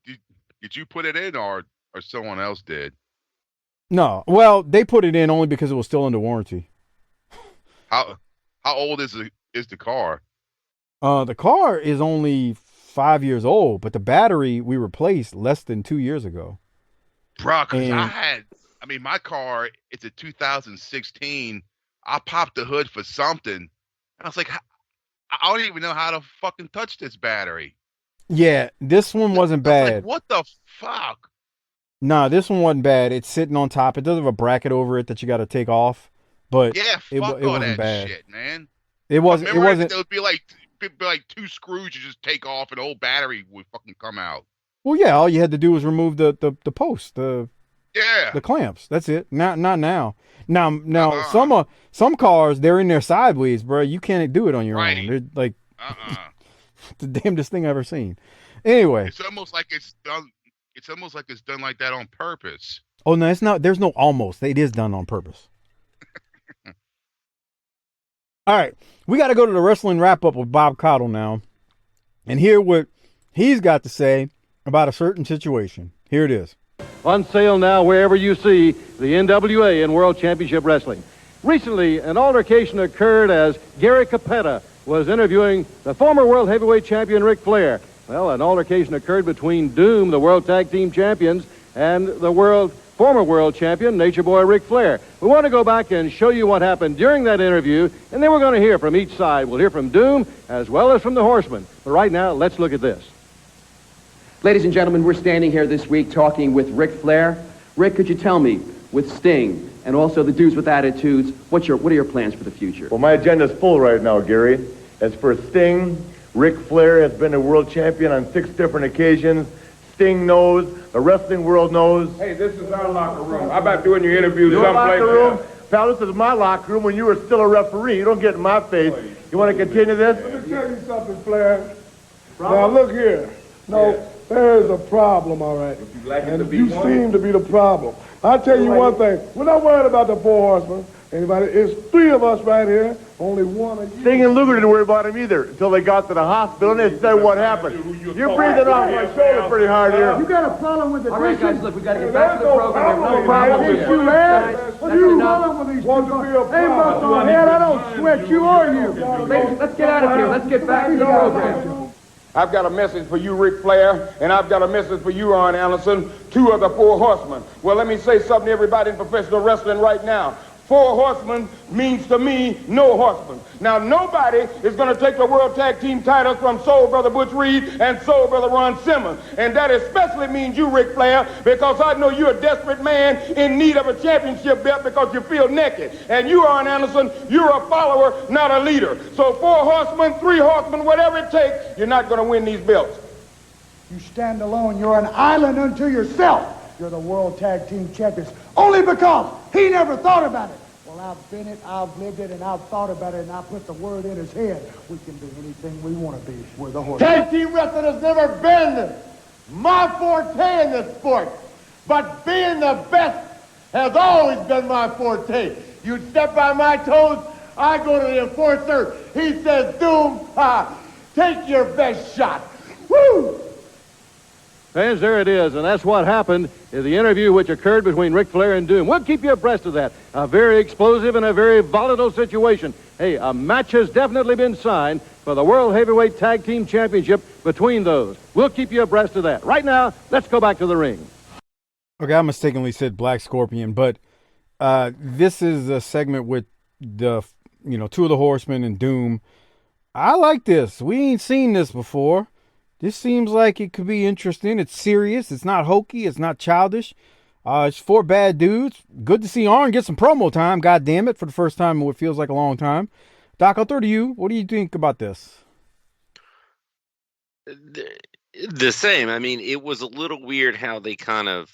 Did you put it in or someone else did? No. Well, they put it in only because it was still under warranty. How old is the car? The car is only 5 years old, but the battery we replaced less than 2 years ago. Bro, because my car, it's a 2016. I popped the hood for something. And I was like, I don't even know how to fucking touch this battery. Yeah, this one wasn't bad. Like, what the fuck? Nah, this one wasn't bad. It's sitting on top. It does have a bracket over it that you got to take off. But it wasn't bad. Shit, man. It wasn't. There would be like 2 screws you just take off, and the whole battery would fucking come out. Well, yeah. All you had to do was remove the post, the clamps. That's it. Not now. Now, some cars they're in there sideways, bro. You can't do it on your own. They're like the damnedest thing I've ever seen. Anyway, it's almost like it's done. It's almost like it's done like that on purpose. Oh no, it's not. There's no almost. It is done on purpose. All right, we got to go to the wrestling wrap up with Bob Caudle now, and hear what he's got to say about a certain situation. Here it is. On sale now wherever you see the NWA in World Championship Wrestling. Recently, an altercation occurred as Gary Capetta was interviewing the former World Heavyweight Champion Ric Flair. Well, an altercation occurred between Doom, the World Tag Team Champions, and the former World Champion, Nature Boy Ric Flair. We want to go back and show you what happened during that interview, and then we're going to hear from each side. We'll hear from Doom as well as from the Horsemen. But right now, let's look at this. Ladies and gentlemen, we're standing here this week talking with Ric Flair. Rick, could you tell me, with Sting and also the Dudes with Attitudes, what are your plans for the future? Well, my agenda's full right now, Gary. As for Sting, Ric Flair has been a world champion on 6 different occasions. Sting knows, the wrestling world knows. Hey, this is our locker room. How about doing your interviews Your someplace locker room? else? Pal, this is my locker room when you were still a referee. You don't get in my face. You want to continue this? Let me tell you something, Flair. Now, look here. No, there is a problem, all right. And you seem to be the problem. I'll tell you one thing. We're not worried about the 4 horsemen. Anybody? It's 3 of us right here. Only one of you. Sting and Luger didn't worry about him either until they got to the hospital and they said what happened. You're breathing off my shoulder pretty hard here. You got a problem with the All right, dishes? guys, look, we got to get back to the program. There's no problem Did here. you laugh? Guys, What are you enough. rolling with these people? Hey, musclehead, I don't sweat you or you. Ladies, let's get out of here. Let's get back to the program. I've got a message for you, Ric Flair, and I've got a message for you, Arn Anderson, 2 of the 4 horsemen. Well, let me say something to everybody in professional wrestling right now. 4 horsemen means to me no horsemen. Now, nobody is going to take the World Tag Team titles from Soul Brother Butch Reed and Soul Brother Ron Simmons. And that especially means you, Ric Flair, because I know you're a desperate man in need of a championship belt because you feel naked. And you, Arn Anderson, you're a follower, not a leader. So 4 horsemen, 3 horsemen, whatever it takes, you're not going to win these belts. You stand alone. You're an island unto yourself. You're the World Tag Team Champions. Only because he never thought about it. Well, I've been it, I've lived it, and I've thought about it, and I put the word in his head. We can be anything we want to be. We're the horse. Tag team wrestling has never been my forte in this sport. But being the best has always been my forte. You step on my toes, I go to the enforcer. He says, Doom, take your best shot. Woo! Fans, there it is, and that's what happened in the interview which occurred between Ric Flair and Doom. We'll keep you abreast of that. A very explosive and a very volatile situation. Hey, a match has definitely been signed for the World Heavyweight Tag Team Championship between those. We'll keep you abreast of that. Right now, let's go back to the ring. Okay, I mistakenly said Black Scorpion, but this is a segment with the 2 of the Horsemen and Doom. I like this. We ain't seen this before. This seems like it could be interesting. It's serious. It's not hokey. It's not childish. It's 4 bad dudes. Good to see Arn get some promo time, God damn it, for the first time in what feels like a long time. Doc, I'll throw to you. What do you think about this? The same. I mean, it was a little weird how they I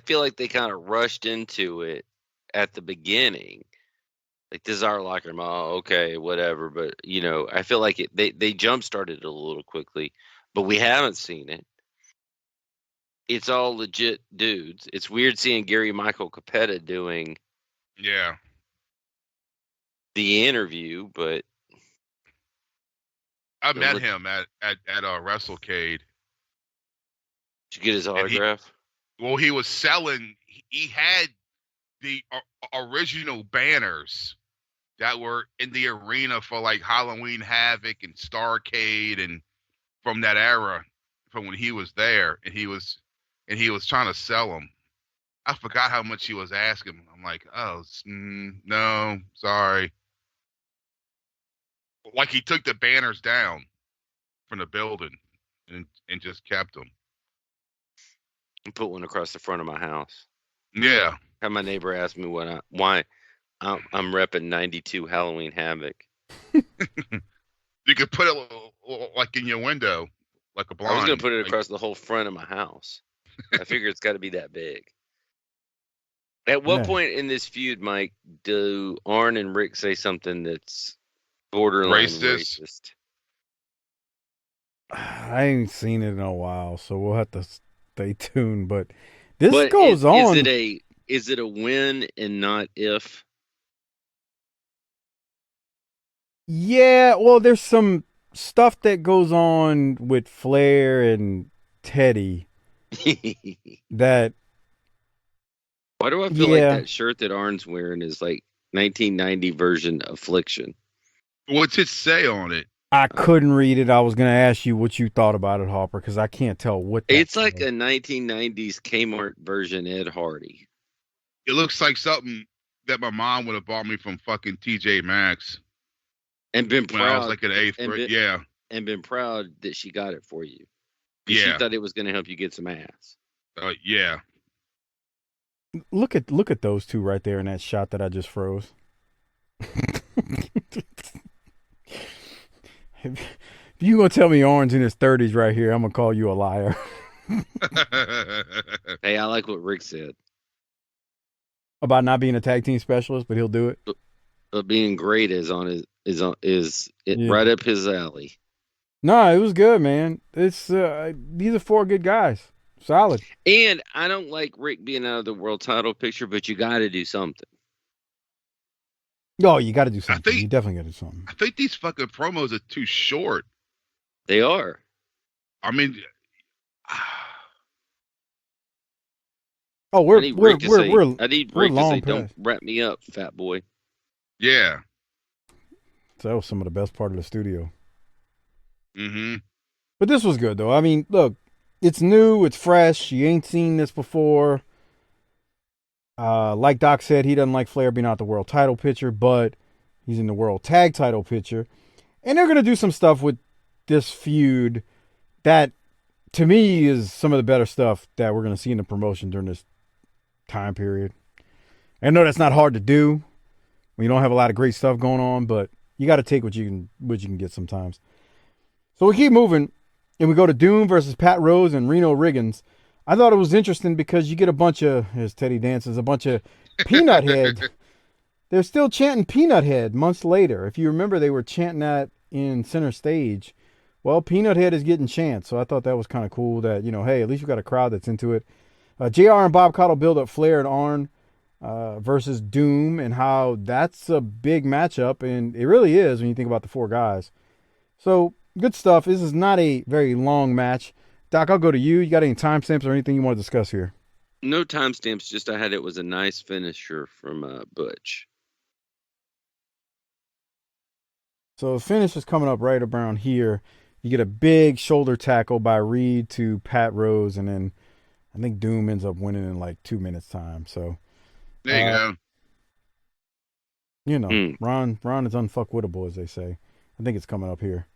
feel like they kind of rushed into it at the beginning. Like, this is our locker room. Oh, okay, whatever. But, I feel like they jump-started it a little quickly. But we haven't seen it. It's all legit dudes. It's weird seeing Gary Michael Capetta doing the interview, but I met him at WrestleCade. Did you get his autograph? He was selling. He had the original banners that were in the arena for like Halloween Havoc and Starrcade and from that era, from when he was there, and he was trying to sell them. I forgot how much he was asking. I'm like, no, sorry. Like, he took the banners down from the building and just kept them. And put one across the front of my house. Yeah. Had my neighbor ask me why I'm repping 92 Halloween Havoc. You could put it like in your window, like a blind. I was going to put it across the whole front of my house. I figure it's got to be that big. At what point in this feud, Mike, do Arn and Rick say something that's borderline racist? I ain't seen it in a while, so we'll have to stay tuned. But this goes on. Is it a win and not if? Yeah, well, there's some stuff that goes on with Flair and Teddy that. Why do I feel like that shirt that Arn's wearing is like 1990 version Affliction? What's it say on it? I couldn't read it. I was going to ask you what you thought about it, Harper, because I can't tell what. It's like a 1990s Kmart version Ed Hardy. It looks like something that my mom would have bought me from fucking TJ Maxx. And been proud. When I was like in 8th grade. Yeah. And been proud that she got it for you. Yeah. She thought it was going to help you get some ass. Yeah. Look at those two right there in that shot that I just froze. If you gonna tell me Arn's in his 30s right here, I'm gonna call you a liar. Hey, I like what Rick said about not being a tag team specialist, but he'll do it. But being great is right up his alley. No, it was good, man. It's these are 4 good guys. Solid. And I don't like Rick being out of the world title picture, but you got to do something. Oh, you got to do something. You definitely got to do something. I think these fucking promos are too short. They are. I mean, I need Rick to say, long don't wrap me up, fat boy. Yeah. So that was some of the best part of the studio. Mm-hmm. But this was good, though. I mean, look, it's new, it's fresh. You ain't seen this before. Like Doc said, he doesn't like Flair being out the world title picture, but he's in the world tag title picture. And they're going to do some stuff with this feud that, to me, is some of the better stuff that we're going to see in the promotion during this time period. I know that's not hard to do when you don't have a lot of great stuff going on, but you got to take what you can get sometimes. So we keep moving, and we go to Doom versus Pat Rose and Reno Riggins. I thought it was interesting because you get a bunch of, as Teddy dances, a bunch of Peanut Head. They're still chanting Peanut Head months later. If you remember, they were chanting that in center stage. Well, Peanut Head is getting chants, so I thought that was kind of cool that, hey, at least you got a crowd that's into it. JR and Bob Caudle build up Flair and Arn versus Doom and how that's a big matchup, and it really is when you think about the 4 guys. So, good stuff. This is not a very long match. Doc, I'll go to you. You got any timestamps or anything you want to discuss here? No timestamps, just I had it was a nice finisher from Butch. So the finish is coming up right around here. You get a big shoulder tackle by Reed to Pat Rose, and then I think Doom ends up winning in like 2 minutes time. So there you go. Ron is unfuckwittable, as they say. I think it's coming up here.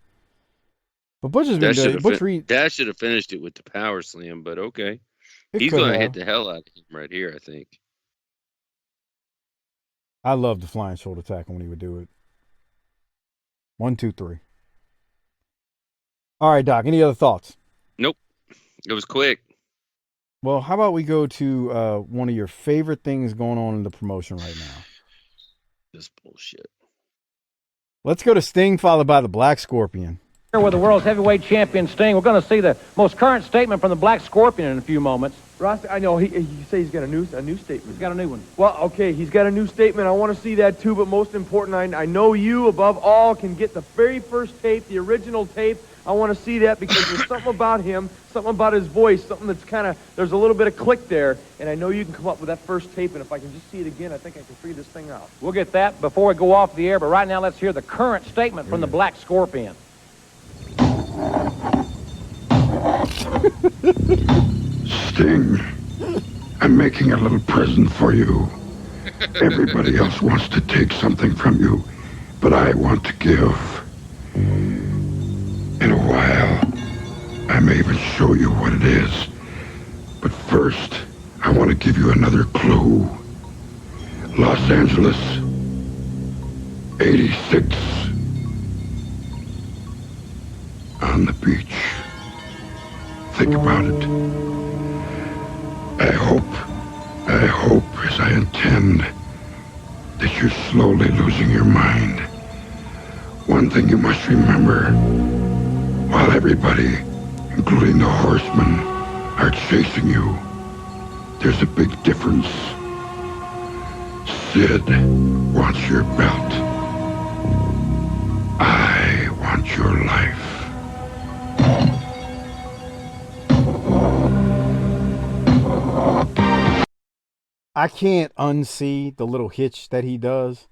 But Butch has been good. Butch Reed. Dad should have finished it with the power slam, but okay. He's going to hit the hell out of him right here, I think. I love the flying shoulder tackle when he would do it. 1, 2, 3. All right, Doc, any other thoughts? Nope. It was quick. Well, how about we go to one of your favorite things going on in the promotion right now? This bullshit. Let's go to Sting, followed by the Black Scorpion. With the world's heavyweight champion Sting, we're going to see the most current statement from the Black Scorpion in a few moments. Ross, I know, he says he's got a new statement. He's got a new one. Well, okay, he's got a new statement. I want to see that too, but most important, I know you, above all, can get the very first tape, the original tape. I want to see that because there's something about him, something about his voice, something that's kind of, there's a little bit of click there, and I know you can come up with that first tape, and if I can just see it again, I think I can figure this thing out. We'll get that before we go off the air, but right now let's hear the current statement from the Black Scorpion. Sting, I'm making a little present for you. Everybody else wants to take something from you, but I want to give. In a while, I may even show you what it is. But first, I want to give you another clue. Los Angeles, 86. On the beach. Think about it. I hope, as I intend, that you're slowly losing your mind. One thing you must remember, while everybody, including the horsemen, are chasing you, there's a big difference. Sid wants your belt. I want your life. I can't unsee the little hitch that he does,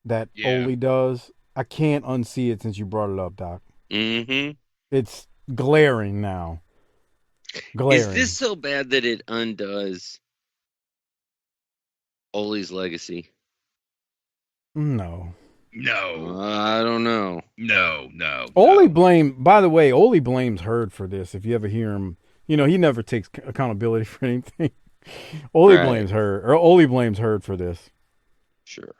that Ole does. I can't unsee it since you brought it up, Doc. Mm-hmm. It's glaring now. Glaring. Is this so bad that it undoes Ole's legacy? No. I don't know. No. Ole blames Hurd for this. If you ever hear him, he never takes accountability for anything. Ole blames Hurd for this. Sure.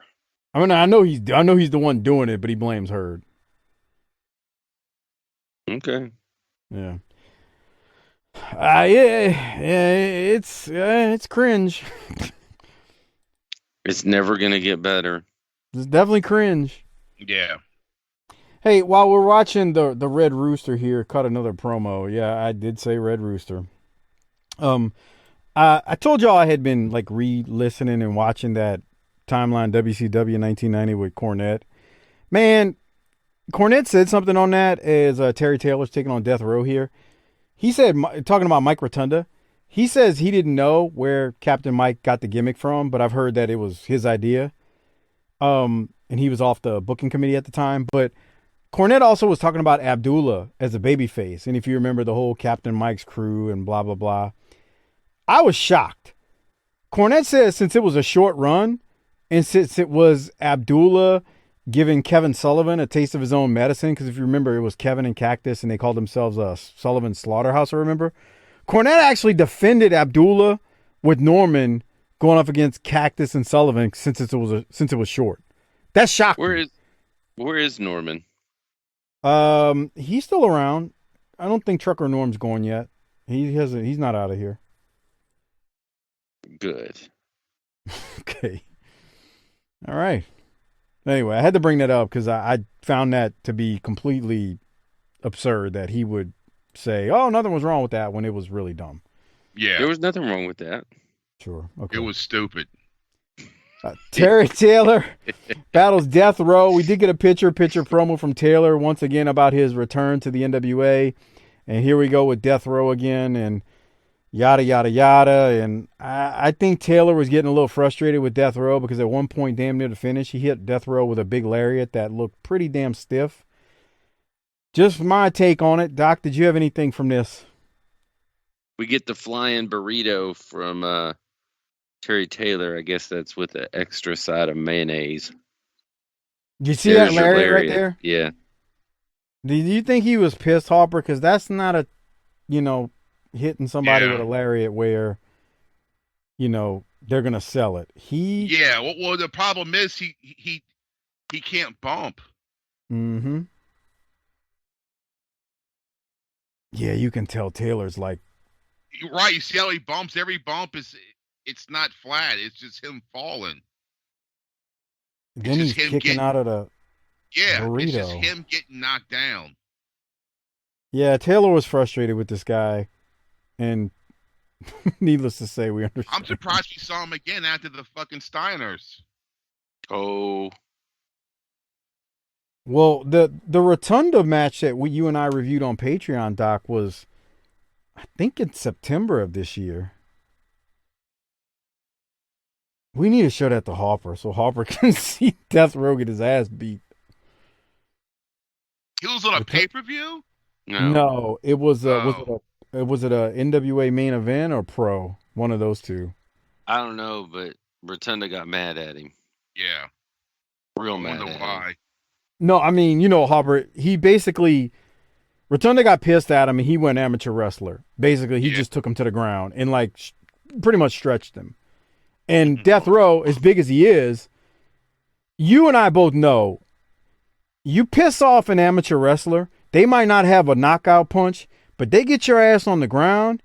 I mean, I know he's the one doing it, but he blames Hurd. Okay. Yeah. It's cringe. It's never gonna get better. It's definitely cringe. Yeah. Hey, while we're watching the Red Rooster here cut another promo, yeah, I did say Red Rooster. I told y'all I had been like re-listening and watching that Timeline WCW 1990 with Cornette. Man, Cornette said something on that as Terry Taylor's taking on Death Row here. He said, talking about Mike Rotunda, he says he didn't know where Captain Mike got the gimmick from, but I've heard that it was his idea. And he was off the booking committee at the time. But Cornette also was talking about Abdullah as a babyface. And if you remember the whole Captain Mike's crew and blah, blah, blah. I was shocked. Cornette says since it was a short run and since it was Abdullah giving Kevin Sullivan a taste of his own medicine, because if you remember, it was Kevin and Cactus and they called themselves Sullivan Slaughterhouse, I remember. Cornette actually defended Abdullah with Norman going up against Cactus and Sullivan since it was short. That's shocking. Where is Norman? He's still around. I don't think Trucker Norm's going yet. He's not out of here. Good. Okay. All right. Anyway, I had to bring that up because I found that to be completely absurd that he would say, "Oh, nothing was wrong with that," when it was really dumb. Yeah. There was nothing wrong with that. Sure. Okay. It was stupid. Terry Taylor battles Death Row. We did get a picture promo from Taylor once again about his return to the NWA. And here we go with Death Row again and yada, yada, yada. And I think Taylor was getting a little frustrated with Death Row because at one point, damn near the finish, he hit Death Row with a big lariat that looked pretty damn stiff. Just my take on it. Doc, did you have anything from this? We get the flying burrito from Terry Taylor. I guess that's with an extra side of mayonnaise. Did you see that lariat right there? Yeah. Do you think he was pissed, Harper? Because that's not hitting somebody with a lariat where, they're going to sell it. Yeah, well, the problem is he can't bump. Mm-hmm. Yeah, you can tell Taylor's like... You're right, you see how he bumps? Every bump it's not flat. It's just him falling. Then he's kicking out of the burrito. It's just him getting knocked down. Yeah, Taylor was frustrated with this guy. And needless to say, we understand. I'm surprised we saw him again after the fucking Steiners. Oh. Well, the Rotunda match that you and I reviewed on Patreon, Doc, was, I think, in September of this year. We need to show that to Harper so Harper can see Death Row get his ass beat. He was on a pay-per-view? No, it was was it a NWA main event or pro? One of those two. I don't know, but Rotunda got mad at him. Yeah. Real mad at why. him. No, I mean, Harper, he basically, Rotunda got pissed at him and he went amateur wrestler. Basically, he just took him to the ground and pretty much stretched him. And Death Row, as big as he is, you and I both know, you piss off an amateur wrestler, they might not have a knockout punch, but they get your ass on the ground,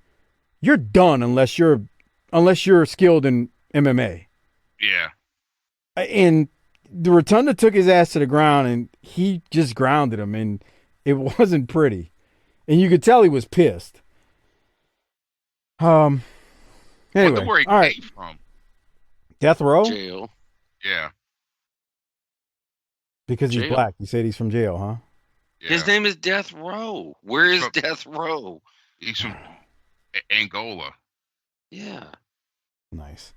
you're done unless you're skilled in MMA. Yeah. And the Rotunda took his ass to the ground and he just grounded him and it wasn't pretty. And you could tell he was pissed. Anyway, Where he all right. came from. Death Row? Jail. Yeah. Because he's black. You said he's from jail, huh? Yeah. His name is Death Row. Where is Death Row? He's from Angola. Yeah. Nice.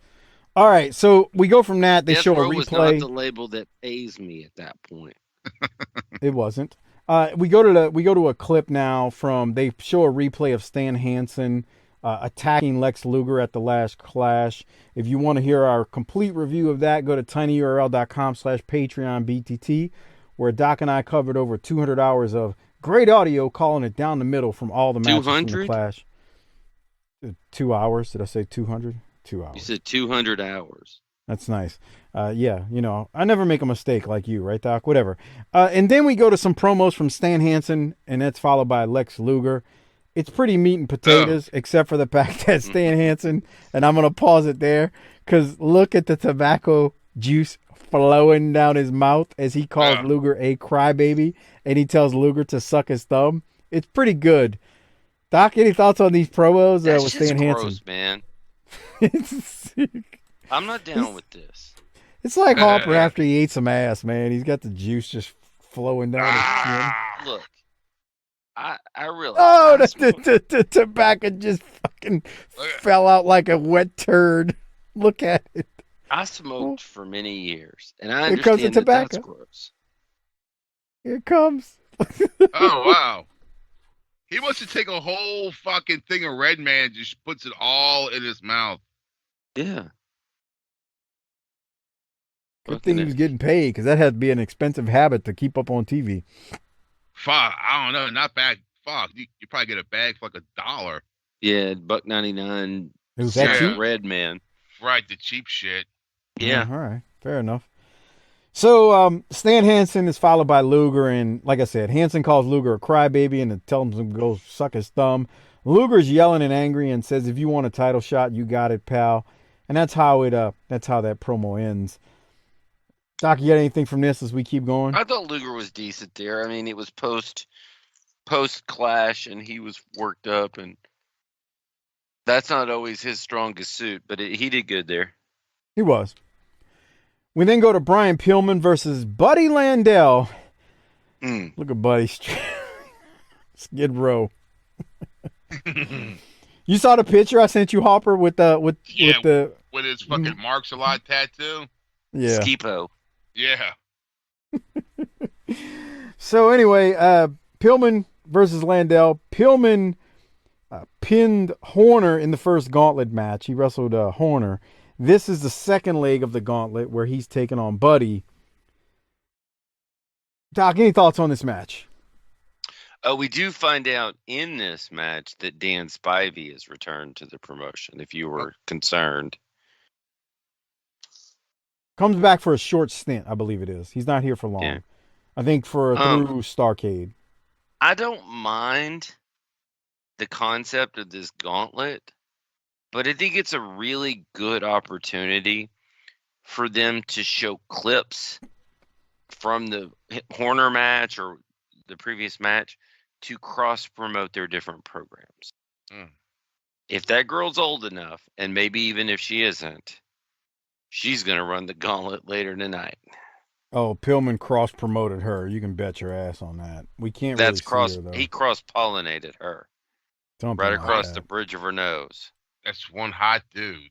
All right, so we go from that. They Death show a Row was not replay. the label that pays me at that point. It wasn't. We go to a clip now from. They show a replay of Stan Hansen attacking Lex Luger at the last Clash. If you want to hear our complete review of that, go to tinyurl.com/PatreonBTT, where Doc and I covered over 200 hours of great audio, calling it down the middle from all the matches from the Clash. 2 hours? Did I say 200? 2 hours. You said 200 hours. That's nice. Yeah, I never make a mistake like you, right, Doc? Whatever. And then we go to some promos from Stan Hansen, and that's followed by Lex Luger. It's pretty meat and potatoes, except for the fact that Stan Hansen, and I'm going to pause it there, because look at the tobacco juice flowing down his mouth as he calls Luger a crybaby, and he tells Luger to suck his thumb. It's pretty good. Doc, any thoughts on these promos with Stan Hansen? Gross, man. It's sick. I'm not down with this. It's like Harper after he ate some ass, man. He's got the juice just flowing down his chin. Look, I realize. Oh, the tobacco just fucking fell out like a wet turd. Look at it. I smoked for many years, and I Here comes the understand that that's tobacco. gross. Here it comes. Oh, wow. He wants to take a whole fucking thing of Red Man and just puts it all in his mouth. Yeah. Good thing he was getting paid, because that had to be an expensive habit to keep up on TV. Fuck, I don't know. Not bad. Fuck, you probably get a bag for like $1. Yeah, $1.99. It was that cheap? Red Man. Right, the cheap shit. Yeah. All right. Fair enough. So Stan Hansen is followed by Luger, and like I said, Hansen calls Luger a crybaby and tells him to go suck his thumb. Luger's yelling and angry and says, "If you want a title shot, you got it, pal." And that's how that promo ends. Doc, you got anything from this as we keep going? I thought Luger was decent there. I mean, it was post Clash, and he was worked up, and that's not always his strongest suit, but he did good there. He was. We then go to Brian Pillman versus Buddy Landel. Look at Buddy. Skid Row. You saw the picture I sent you, Harper, with with his fucking Marks a Lot tattoo. Yeah. Skipo. Yeah. So anyway, Pillman versus Landel. Pillman pinned Horner in the first gauntlet match. He wrestled Horner. This is the second leg of the gauntlet where he's taking on Buddy. Doc, any thoughts on this match? We do find out in this match that Dan Spivey has returned to the promotion, if you were concerned. Comes back for a short stint, I believe it is. He's not here for long. Yeah. I think through Starrcade. I don't mind the concept of this gauntlet, but I think it's a really good opportunity for them to show clips from the Horner match or the previous match to cross-promote their different programs. If that girl's old enough, and maybe even if she isn't, she's going to run the gauntlet later tonight. Oh, Pillman cross-promoted her. You can bet your ass on that. We can't really see her, though. He cross-pollinated her. Something right like across that. the bridge of her nose. That's one hot dude.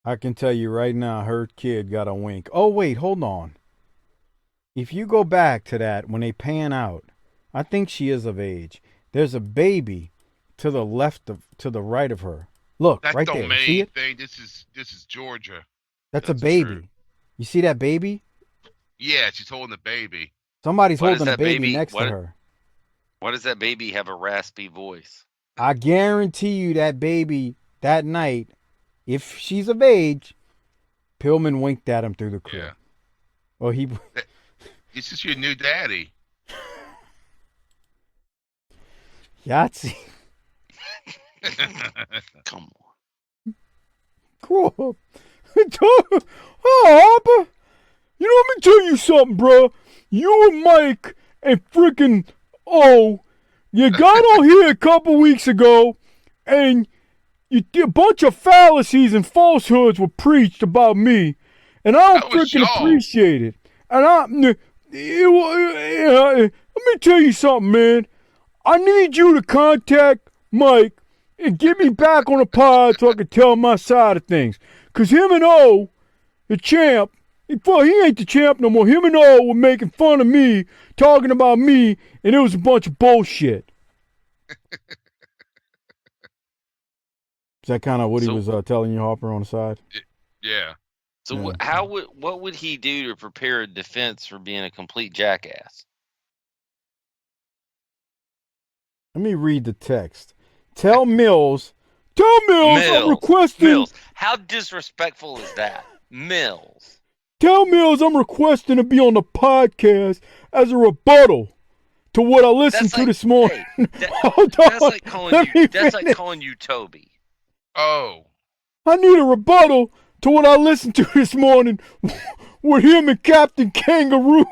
I can tell you right now, her kid got a wink. Oh, wait, hold on. If you go back to that, when they pan out, I think she is of age. There's a baby to the right of her. Look, That right don't there. mean See it? anything. This is Georgia. That's a baby. true. You see that baby? Yeah, she's holding the baby. Somebody's What is holding a that baby baby? next What- to her. Why does that baby have a raspy voice? I guarantee you that baby that night, if she's of age, Pillman winked at him through the crib. Yeah. Well, he. This is your new daddy. Yahtzee. Come on. Cool. Oh, Harper. You know, let me tell you something, bro. You and Mike and freaking you got on here a couple weeks ago, and a bunch of fallacies and falsehoods were preached about me, and I don't freaking appreciate it. And let me tell you something, man. I need you to contact Mike and get me back on the pod so I can tell my side of things. Because him and O, the champ, he ain't the champ no more. Him and O were making fun of me, talking about me, and it was a bunch of bullshit. Is that kind of what he was telling you, Harper, on the side? Yeah. So Yeah. what would he do to prepare a defense for being a complete jackass? Let me read the text. Tell Mills, I'm requesting. Mills. How disrespectful is that? Mills. Tell Mills I'm requesting to be on the podcast as a rebuttal to what I listened to this morning. Hey, that's like calling you Toby. Oh. I need a rebuttal to what I listened to this morning with him and Captain Kangaroo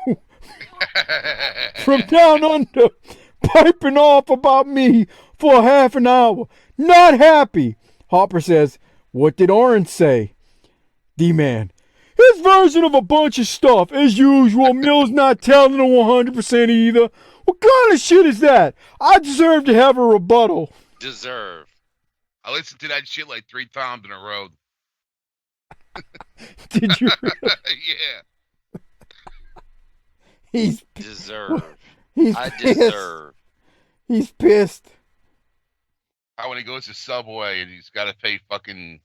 from down under piping off about me for a half an hour. Not happy. Harper says, what did Orange say? D-Man, his version of a bunch of stuff. As usual, Mills not telling him 100% either. What kind of shit is that? I deserve to have a rebuttal. Deserve. I listened to that shit like 3 times in a row. Did you? Yeah. He's deserve. I deserve. He's pissed. When he goes to Subway and he's got to pay fucking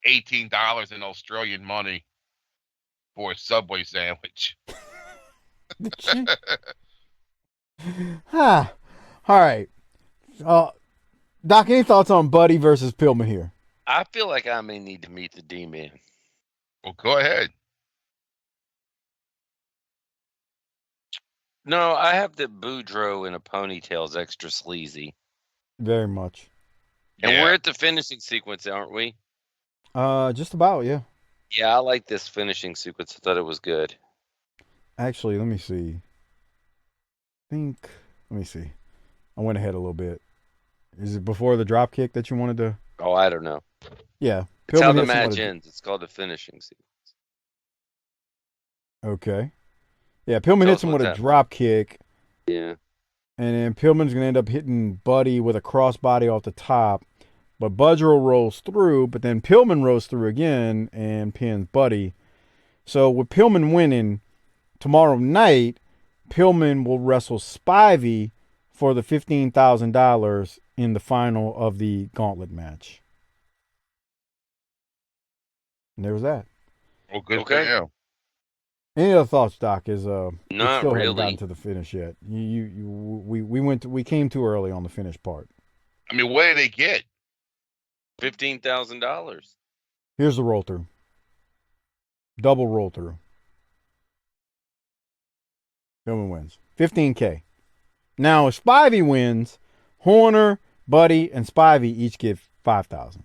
$18 in Australian money for a Subway sandwich. All right. Doc, any thoughts on Buddy versus Pillman here? I feel like I may need to meet the D-Man. Well, go ahead. No, I have the Boudreaux in a ponytail's extra sleazy. Very much. And we're at the finishing sequence, aren't we? Just about, yeah. Yeah, I like this finishing sequence. I thought it was good. Actually, let me see. Let me see. I went ahead a little bit. Is it before the drop kick that you wanted to? Oh, I don't know. Yeah. It's how the match ends. It's called the finishing sequence. Okay. Yeah, Pillman hits him with a drop kick. Yeah. And then Pillman's going to end up hitting Buddy with a crossbody off the top. But Boudreaux rolls through, but then Pillman rolls through again and pins Buddy. So with Pillman winning, tomorrow night, Pillman will wrestle Spivey for the $15,000 in the final of the gauntlet match. And there was that. Well, good for you. Any other thoughts, Doc? Not really. Haven't gotten to the finish yet. We came too early on the finish part. I mean, what did they get? $15,000. Here's the roll through. Double roll through. Pillman wins. $15K. Now, if Spivey wins, Horner, Buddy, and Spivey each get $5,000.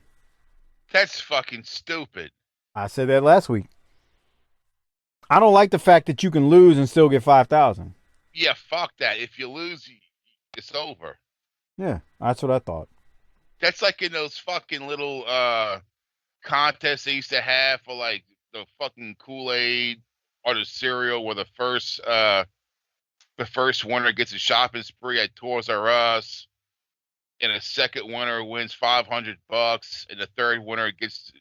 That's fucking stupid. I said that last week. I don't like the fact that you can lose and still get $5,000. Yeah, fuck that. If you lose, it's over. Yeah, that's what I thought. That's like in those fucking little contests they used to have for like the fucking Kool-Aid or the cereal, where the first winner gets a shopping spree at Toys R Us, and the second winner wins $500, and the third winner gets,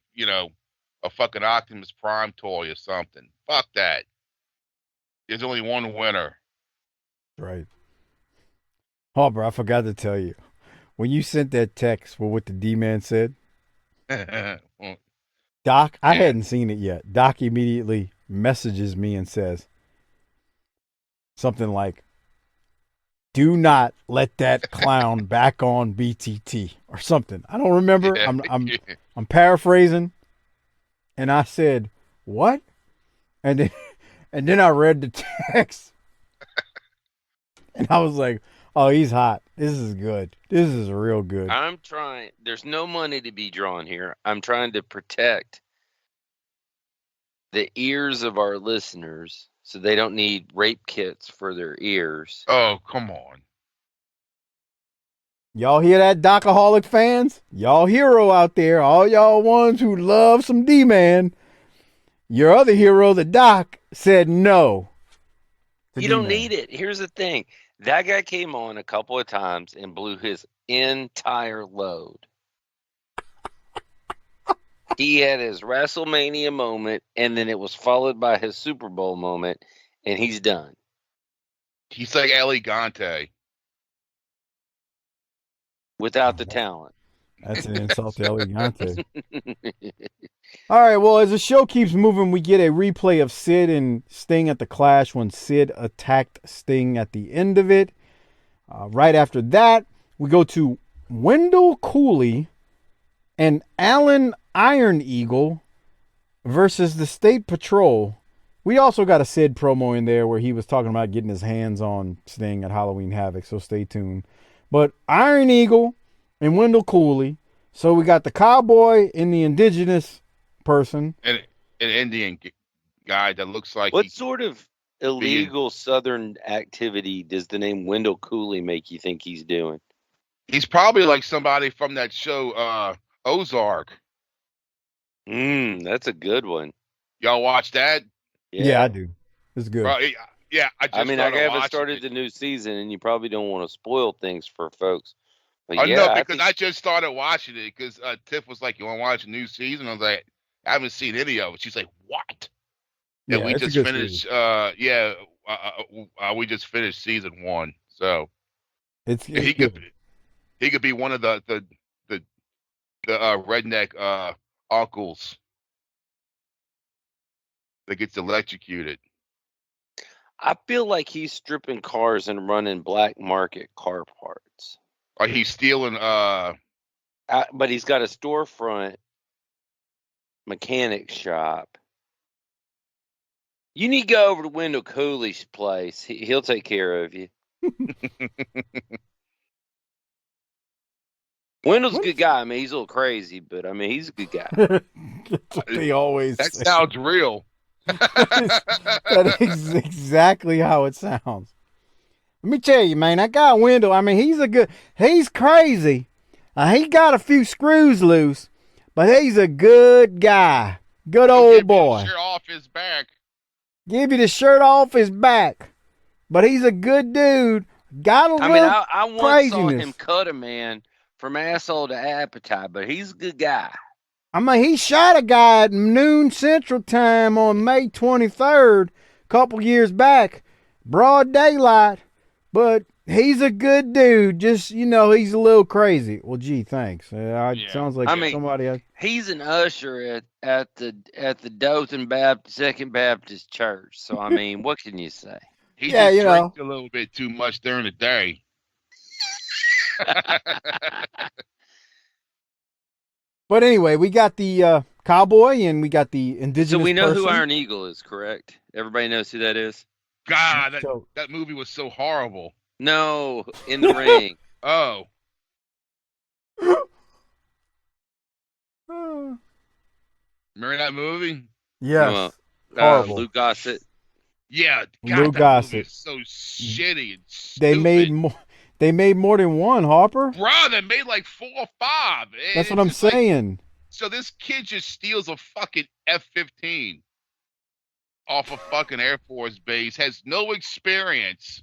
a fucking Optimus Prime toy or something. Fuck that. There's only one winner. Right. Harper, I forgot to tell you. When you sent that text for what the D-Man said, Doc, I hadn't seen it yet. Doc immediately messages me and says something like, "Do not let that clown back on BTT," or something. I don't remember. Yeah. I'm paraphrasing. And I said, "What?" And then I read the text. And I was like, "Oh, he's hot. This is good. This is real good." I'm trying. There's no money to be drawn here. I'm trying to protect the ears of our listeners so they don't need rape kits for their ears. Oh, come on. Y'all hear that, Docaholic fans? Y'all hero out there. All y'all ones who love some D-Man. Your other hero, the Doc, said no. You don't need it. Here's the thing. That guy came on a couple of times and blew his entire load. He had his WrestleMania moment, and then it was followed by his Super Bowl moment, and he's done. He's like Elegante. Without the talent. That's an insult to Elegante. All right, well, as the show keeps moving, we get a replay of Sid and Sting at the Clash when Sid attacked Sting at the end of it. Right after that, we go to Wendell Cooley and Alan Iron Eagle versus the State Patrol. We also got a Sid promo in there where he was talking about getting his hands on Sting at Halloween Havoc, so stay tuned. But Iron Eagle and Wendell Cooley. So we got the cowboy and the indigenous person. And an Indian guy that looks like... What sort of illegal Southern activity does the name Wendell Cooley make you think he's doing? He's probably like somebody from that show, Ozark. That's a good one. Y'all watch that? Yeah, I do. It's good. Bro, yeah, I haven't started the new season, and you probably don't want to spoil things for folks. But I just started watching it because Tiff was like, "You want to watch a new season?" I was like, "I haven't seen any of it." She's like, "What?" Yeah, we just finished. We just finished season 1, so he could be one of the redneck uncles that gets electrocuted. I feel like he's stripping cars and running black market car parts. Or he's stealing. But he's got a storefront mechanic shop. You need to go over to Wendell Cooley's place. He'll take care of you. Wendell's a good guy. I mean, he's a little crazy, but I mean, he's a good guy. That's what they always That say. sounds real. That is exactly how it sounds. Let me tell you, man, that guy Wendell, I mean, he's crazy. He got a few screws loose, but he's a good guy. Good old boy. Shirt off his back. Give you the shirt off his back. But he's a good dude. Got a little I once craziness. saw him cut a man from asshole to appetite, but he's a good guy. I mean, he shot a guy at noon Central Time on May 23rd, a couple years back. Broad daylight. But he's a good dude. Just, he's a little crazy. Well, gee, thanks. Sounds like somebody else. He's an usher at the Dothan Second Baptist Church. So, I mean, what can you say? He just drinks a little bit too much during the day. But anyway, we got the cowboy and we got the indigenous So we know person. who Iron Eagle is, correct? Everybody knows who that is? God, that movie was so horrible. No, in the ring. Oh. Remember that movie? Yes. Lou Gossett. Yeah, God, Lou that Gossett. movie is so shitty and stupid. They made more than one, Harper. Bro, they made like 4 or 5. That's what I'm saying. So this kid just steals a fucking F-15 off a fucking Air Force base, has no experience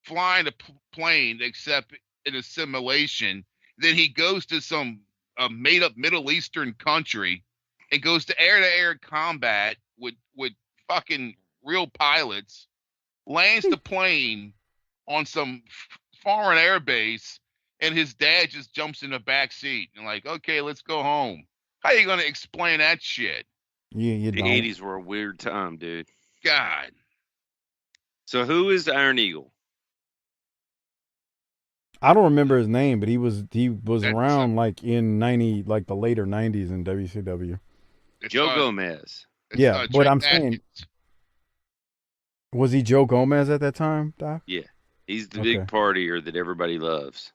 flying a plane except in a simulation. Then he goes to some made-up Middle Eastern country and goes to air-to-air combat with fucking real pilots, lands the plane on some foreign air base, and his dad just jumps in the back seat and like, okay, let's go home. How you going to explain that shit? You The don't. 80s were a weird time, dude. God. So who is Iron Eagle? I don't remember his name, but he was around like in the later 90s in WCW. Joe Gomez. Yeah, what Trent I'm saying. Was he Joe Gomez at that time, Doc? Yeah. He's the big partier that everybody loves.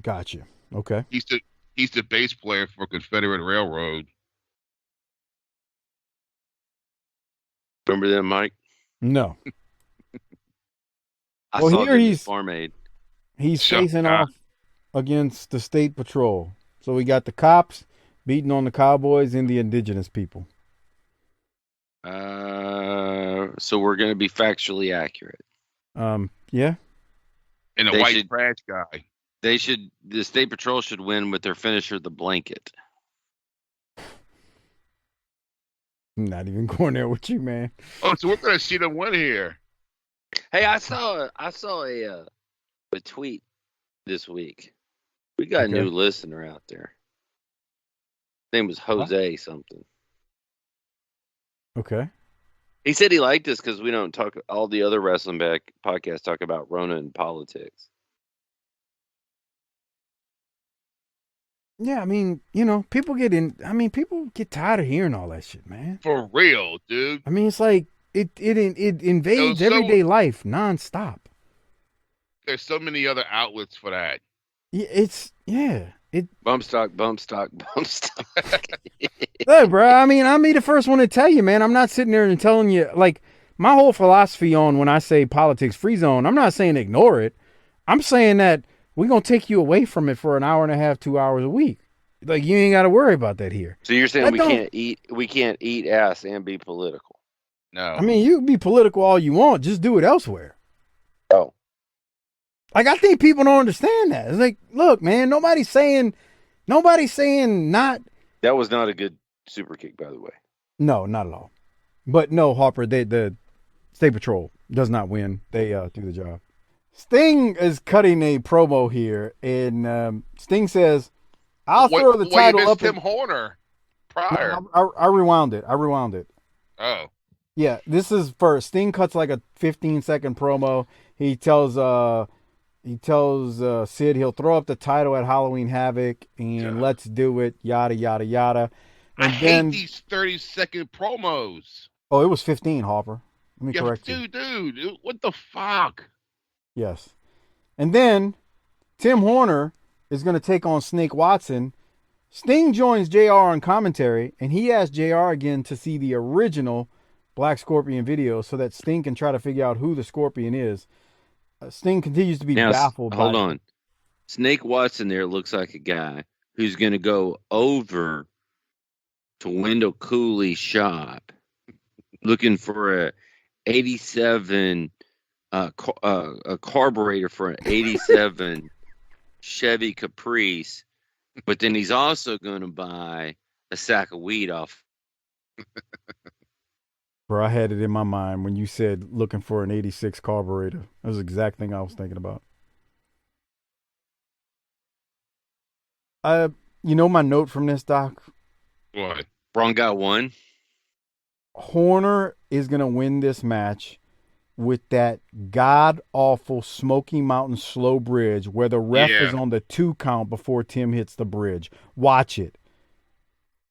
Gotcha. Okay. He's the bass player for Confederate Railroad. Remember them, Mike? No. I Well, saw here them he's- at Farm Aid. He's facing off against the State Patrol. So we got the cops beating on the cowboys and the indigenous people. So we're going to be factually accurate. Yeah. And the white trash guy. The State Patrol should win with their finisher, the blanket. I'm not even going there with you, man. Oh, so we're gonna see them win here. Hey, I saw a tweet this week. We got a new listener out there. His name was Jose something. Okay. He said he liked us because we don't talk. All the other wrestling podcasts talk about Rona and politics. Yeah, I mean, people get tired of hearing all that shit, man. For real, dude. I mean, it's like it invades everyday life nonstop. There's so many other outlets for that. Bump stock. Look, bro, I mean, I'll be the first one to tell you, man. I'm not sitting there and telling you, like, my whole philosophy on when I say politics free zone, I'm not saying ignore it. I'm saying that we're going to take you away from it for an hour and a half, 2 hours a week. Like, you ain't got to worry about that here. So you're saying we can't eat ass and be political? No. I mean, you can be political all you want. Just do it elsewhere. Oh. Like, I think people don't understand that. It's like, look, man, nobody's saying not. That was not a good super kick, by the way. No, not at all. But no, Harper, the State Patrol does not win. They do the job. Sting is cutting a promo here, and Sting says, "I'll throw the title up." Tim Horner prior. No, I rewound it. Oh. Yeah, this is first. Sting cuts like a 15-second promo. He tells Sid he'll throw up the title at Halloween Havoc, and let's do it. Yada yada yada. And I hate these 30-second promos. Oh, it was 15, Harper. Let me correct you. Dude, what the fuck? Yes. And then Tim Horner is going to take on Snake Watson. Sting joins JR on commentary, and he asks JR again to see the original Black Scorpion video so that Sting can try to figure out who the Scorpion is. Sting continues to be baffled. Hold on. Snake Watson there looks like a guy who's going to go over to Wendell Cooley's shop looking for a 87 a carburetor for an 87 Chevy Caprice, but then he's also going to buy a sack of weed off. Bro, I had it in my mind when you said looking for an 86 carburetor. That was the exact thing I was thinking about. My note from this, Doc? What? Braun got one. Horner is going to win this match with that god-awful Smoky Mountain slow bridge where the ref is on the 2 count before Tim hits the bridge. Watch it.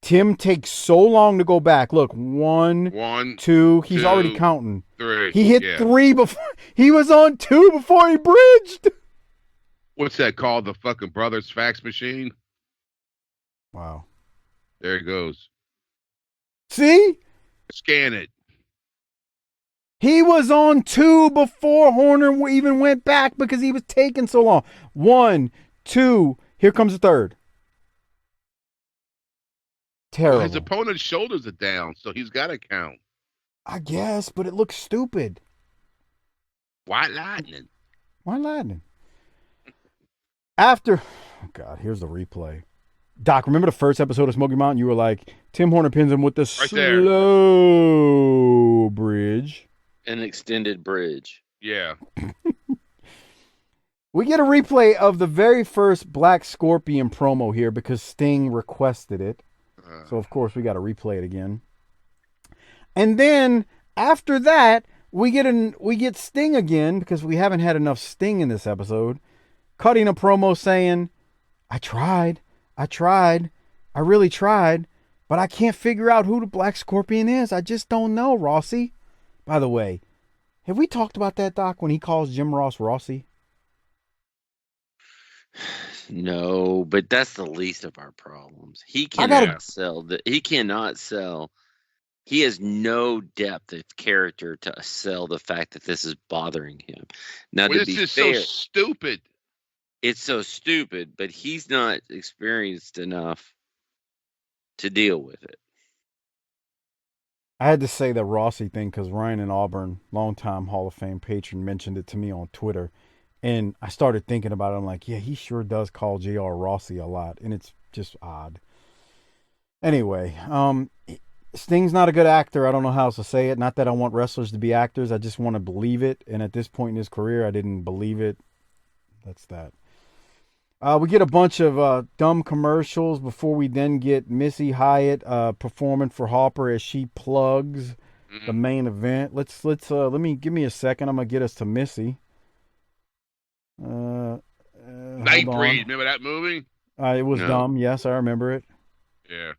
Tim takes so long to go back. Look, 1, 2. He's already counting. 3. He hit 3 before. He was on 2 before he bridged. What's that called? The fucking Brothers fax machine? Wow. There it goes. See? Scan it. He was on 2 before Horner even went back because he was taking so long. 1, 2. Here comes the 3rd. Terrible. Well, his opponent's shoulders are down, so he's got to count. I guess, but it looks stupid. White lightning. After, oh God, here's the replay. Doc, remember the first episode of Smoky Mountain? You were like, Tim Horner pins him with the slow bridge. An extended bridge. Yeah. We get a replay of the very first Black Scorpion promo here because Sting requested it. So, of course, we got to replay it again. And then, after that, we get Sting again because we haven't had enough Sting in this episode, cutting a promo saying, I really tried, but I can't figure out who the Black Scorpion is. I just don't know, Rossi. By the way, have we talked about that, Doc, when he calls Jim Ross Rossi? No, but that's the least of our problems. He cannot sell. He has no depth of character to sell the fact that this is bothering him. Now, to be fair, so stupid. It's so stupid, but he's not experienced enough to deal with it. I had to say that Rossi thing because Ryan in Auburn, longtime Hall of Fame patron, mentioned it to me on Twitter. And I started thinking about it. I'm like, yeah, he sure does call J.R. Rossi a lot, and it's just odd. Anyway, Sting's not a good actor. I don't know how else to say it. Not that I want wrestlers to be actors. I just want to believe it. And at this point in his career, I didn't believe it. That's that. We get a bunch of dumb commercials before we then get Missy Hyatt performing for Harper as she plugs the main event. Give me a second. I'm gonna get us to Missy. Nightbreed, remember that movie? It was dumb. Yes, I remember it. Yeah.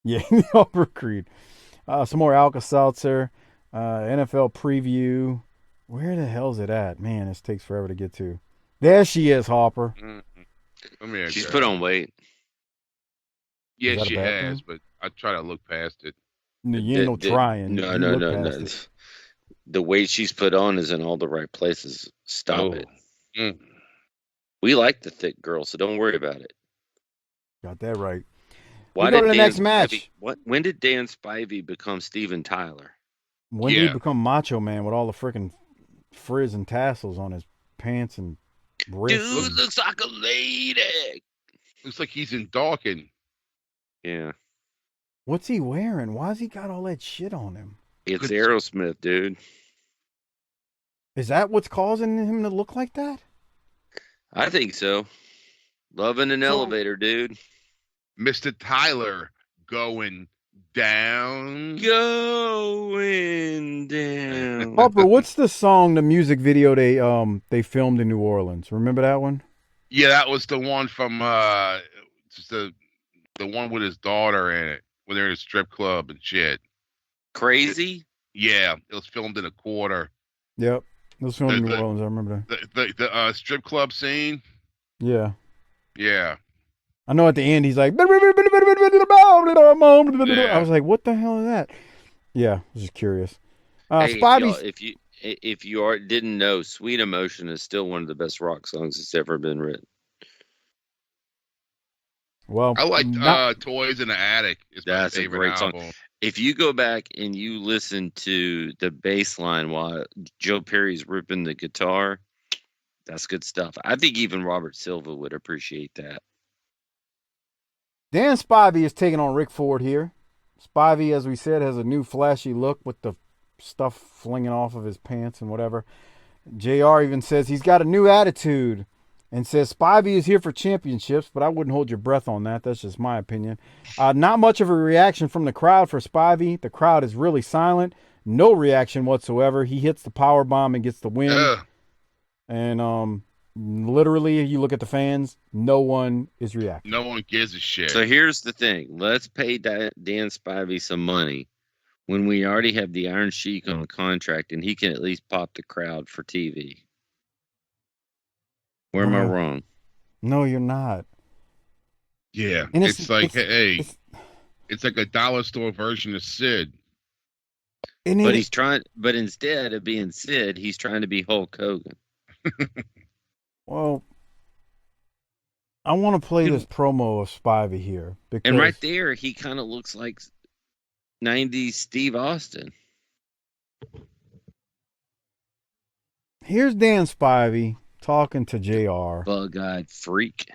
Yeah, Harper Creed. Some more Alka-Seltzer. NFL preview. Where the hell's it at? Man, this takes forever to get to. There she is, Harper. She's put on weight. Yeah, she has, but I try to look past it. No, you ain't trying. No. The weight she's put on is in all the right places. Stop it. We like the thick girl, so don't worry about it. Got that right. Why go to the next match. When did Dan Spivey become Steven Tyler? When did he become Macho Man with all the freaking frizz and tassels on his pants and wrists? Dude looks like a lady. Looks like he's in Dawkins. Yeah. What's he wearing? Why's he got all that shit on him? It's Aerosmith, dude. Is that what's causing him to look like that? I think so. Loving an elevator, dude. Mr. Tyler going down. Going down. Harper, what's the song, the music video they filmed in New Orleans? Remember that one? Yeah, that was the one from just the one with his daughter in it, when they're in a strip club and shit. Crazy? Yeah, it was filmed in a quarter. Yep, it was filmed in New Orleans. I remember that. The strip club scene. Yeah. Yeah. I know at the end he's like, I was like, what the hell is that? Yeah, I was just curious. Hey, if you didn't know, Sweet Emotion is still one of the best rock songs that's ever been written. Well, I like Toys in the Attic. That's a great album. song. If you go back and you listen to the bass line while Joe Perry's ripping the guitar, that's good stuff. I think even Robert Silva would appreciate that. Dan Spivey is taking on Rick Ford here. Spivey, as we said, has a new flashy look with the stuff flinging off of his pants and whatever. JR even says he's got a new attitude and says Spivey is here for championships, but I wouldn't hold your breath on that. That's just my opinion. Not much of a reaction from the crowd for Spivey. The crowd is really silent. No reaction whatsoever. He hits the power bomb and gets the win. And literally, you look at the fans, no one is reacting. No one gives a shit. So here's the thing. Let's pay Dan Spivey some money when we already have the Iron Sheik on contract and he can at least pop the crowd for TV. Where am I wrong? No, you're not. Yeah. And it's like a dollar store version of Sid. But instead of being Sid, he's trying to be Hulk Hogan. Well, I want to play this promo of Spivey here. And right there, he kind of looks like 90s Steve Austin. Here's Dan Spivey talking to JR. Bug-eyed freak.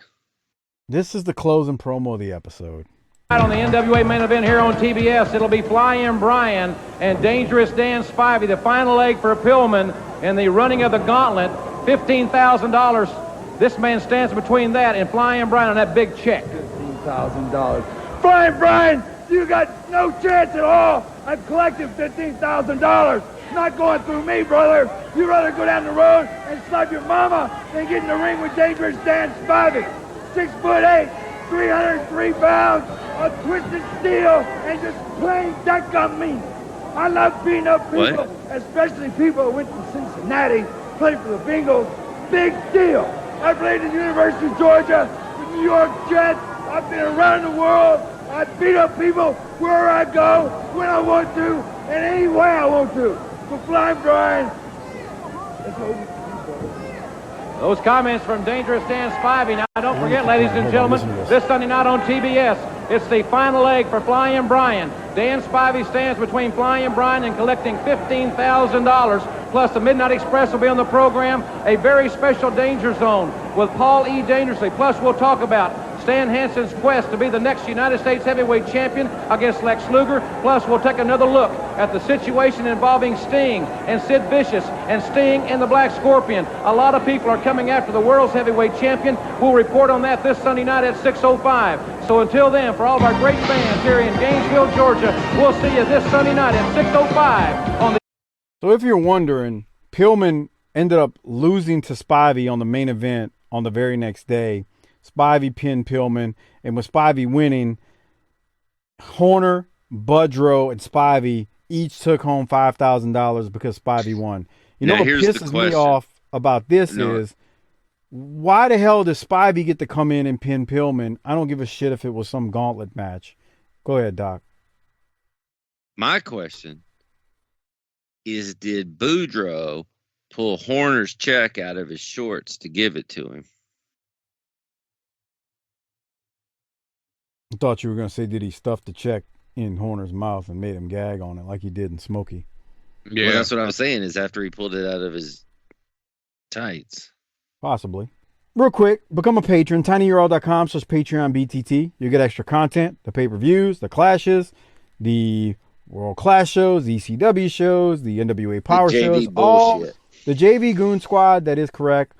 This is the closing promo of the episode. On the NWA main event here on TBS, it'll be Fly-In Brian and Dangerous Dan Spivey, the final leg for Pillman in the running of the gauntlet. $15,000. This man stands between that and Fly-In Brian on that big check. $15,000. Fly-In Brian, you got no chance at all. I've collected $15,000. Not going through me, brother. You'd rather go down the road and slap your mama than get in the ring with Dangerous Dan Spivey. 6'8", 303 pounds of twisted steel and just plain duck on me. I love beating up people, especially people who went to Cincinnati, played for the Bengals. Big deal. I played at the University of Georgia, the New York Jets. I've been around the world. I beat up people where I go, when I want to, and any way I want to. For Flying Brian. Those comments from Dangerous Dan Spivey. Now, don't forget, ladies and gentlemen, this Sunday night on TBS, it's the final leg for Fly-In Brian. Dan Spivey stands between Fly-In Brian and collecting $15,000. Plus, the Midnight Express will be on the program. A very special Danger Zone with Paul E. Dangerously. Plus, we'll talk about Stan Hansen's quest to be the next United States heavyweight champion against Lex Luger. Plus, we'll take another look at the situation involving Sting and Sid Vicious and Sting and the Black Scorpion. A lot of people are coming after the world's heavyweight champion. We'll report on that this Sunday night at 6:05. So until then, for all of our great fans here in Gainesville, Georgia, we'll see you this Sunday night at 6:05 on the... So if you're wondering, Pillman ended up losing to Spivey on the main event on the very next day. Spivey pinned Pillman, and with Spivey winning, Horner, Budrow, and Spivey each took home $5,000 because Spivey won. You know what pisses me off about this is, why the hell does Spivey get to come in and pin Pillman? I don't give a shit if it was some gauntlet match. Go ahead, Doc. My question is, did Boudreaux pull Horner's check out of his shorts to give it to him? I thought you were going to say, did he stuff the check in Horner's mouth and made him gag on it like he did in Smokey? Yeah, well, that's what I was saying, is after he pulled it out of his tights. Possibly. Real quick, become a patron, tinyurl.com/PatreonBTT. You get extra content, the pay-per-views, the clashes, the World Class shows, the ECW shows, the NWA Power shows, all the JV Goon Squad, that is correct.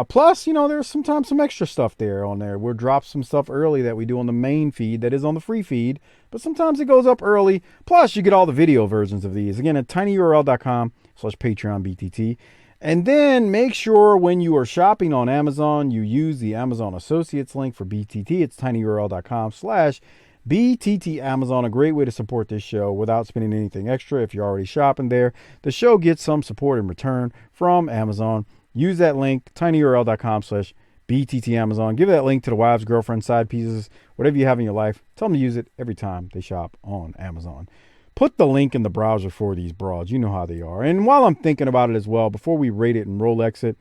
Plus, you know, there's sometimes some extra stuff there on there. We'll drop some stuff early that we do on the main feed that is on the free feed, but sometimes it goes up early. Plus, you get all the video versions of these. Again, at tinyurl.com/PatreonBTT. And then make sure when you are shopping on Amazon, you use the Amazon Associates link for BTT. It's tinyurl.com/BTT Amazon. A great way to support this show without spending anything extra. If you're already shopping there, the show gets some support in return from Amazon. Use that link, tinyurl.com/BTT Amazon. Give that link to the wives, girlfriends, side pieces, whatever you have in your life. Tell them to use it every time they shop on Amazon. Put the link in the browser for these broads. You know how they are. And while I'm thinking about it as well, before we rate it and Rolex it,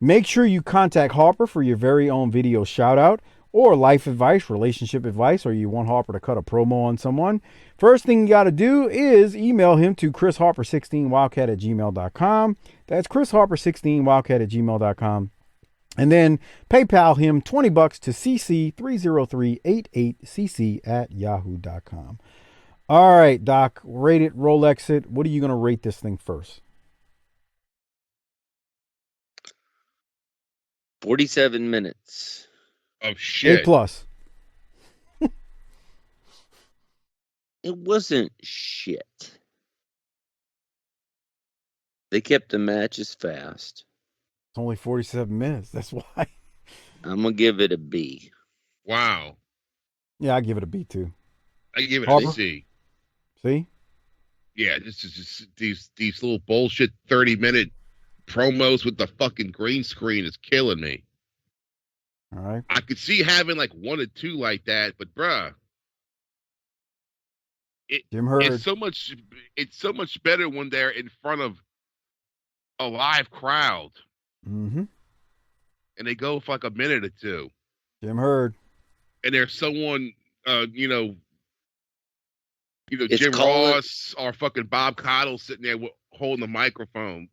make sure you contact Harper for your very own video shout out or life advice, relationship advice, or you want Harper to cut a promo on someone. First thing you got to do is email him to chrisharper16wildcat@gmail.com. That's chrisharper16wildcat@gmail.com. And then PayPal him $20 to cc30388cc@yahoo.com. All right, Doc, rate it, Rolex it. What are you going to rate this thing first? 47 minutes. Of shit. A+. It wasn't shit. They kept the matches fast. It's only 47 minutes. That's why. I'm going to give it a B. Wow. Yeah, I give it a B too. I give it Harper? a C. See? Yeah, this is just these little bullshit 30-minute promos with the fucking green screen is killing me. All right. I could see having like one or two like that, but bruh, it's so much better when they're in front of a live crowd. Mm-hmm. And they go for like a minute or two. Jim Herd. And there's someone, Jim Ross or fucking Bob Cottle sitting there holding the microphone.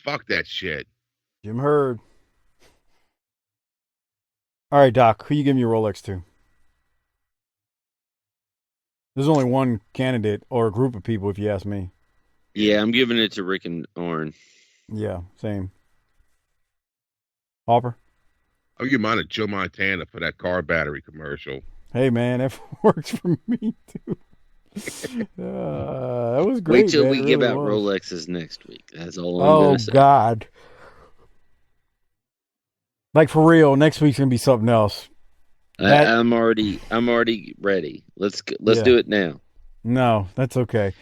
Fuck that shit. Jim Herd. All right, Doc, who you give me your Rolex to? There's only one candidate or a group of people, if you ask me. Yeah, I'm giving it to Rick and Arn. Yeah, same. Harper? I'll give mine to Joe Montana for that car battery commercial. Hey, man, that works for me, too. That was great. Wait till man. we give out Rolexes next week. That's all I'm going to say. Oh, God. Like, for real, next week's going to be something else. I'm already ready. Let's do it now. No, that's okay.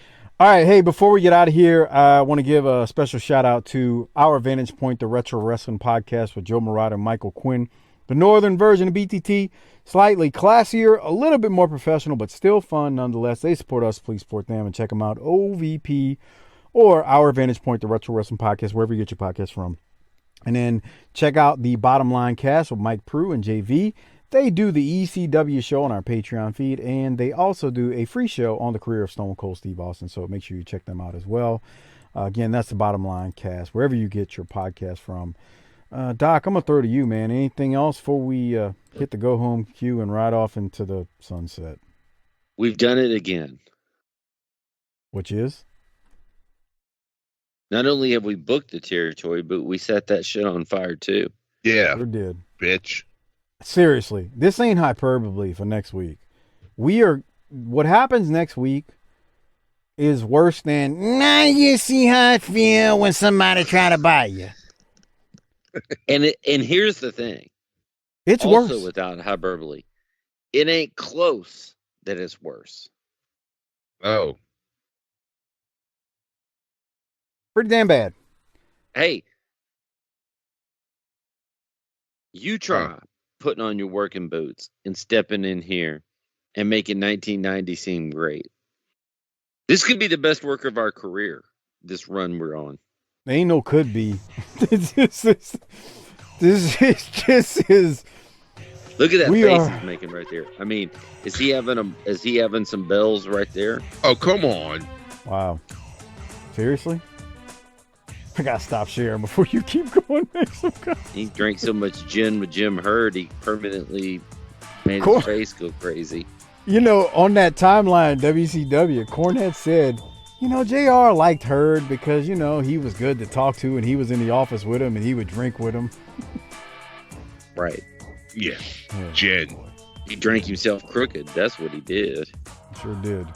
All right, hey, before we get out of here, I want to give a special shout out to Our Vantage Point, the Retro Wrestling Podcast with Joe Murata and Michael Quinn. The northern version of BTT, slightly classier, a little bit more professional, but still fun nonetheless. They support us. Please support them and check them out. OVP or Our Vantage Point, the Retro Wrestling Podcast, wherever you get your podcast from. And then check out the Bottom Line Cast with Mike Prue and JV. They do the ECW show on our Patreon feed, and they also do a free show on the career of Stone Cold Steve Austin, so make sure you check them out as well. Again, that's the Bottom Line Cast, wherever you get your podcast from. Doc, I'm going to throw to you, man. Anything else before we hit the go-home cue and ride off into the sunset? We've done it again. Which is? Not only have we booked the territory, but we set that shit on fire, too. Yeah. We did. Bitch. Seriously, this ain't hyperbole for next week. What happens next week is worse than, now you see how I feel when somebody try to buy you. And here's the thing. It's also worse. Without hyperbole. It ain't close that it's worse. Oh. Pretty damn bad. Hey. You try putting on your working boots and stepping in here and making 1990 seem great. This could be the best work of our career, this run we're on. Ain't no could be. This is. Look at that face he's making right there. I mean, is he having some bells right there? Oh, come on. Wow. Seriously? I gotta stop sharing before you keep going. He drank so much gin with Jim Hurd, he permanently made his face go crazy. You know, on that timeline, WCW, Cornette said, you know, JR liked Hurd because, you know, he was good to talk to and he was in the office with him and he would drink with him. Right. Yeah. Gin. He drank himself crooked. That's what he did. Sure did.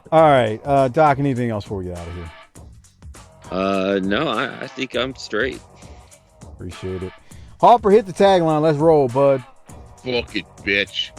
All right. Doc, anything else before we get out of here? No, I think I'm straight. Appreciate it. Harper, hit the tagline. Let's roll, bud. Fuck it, bitch.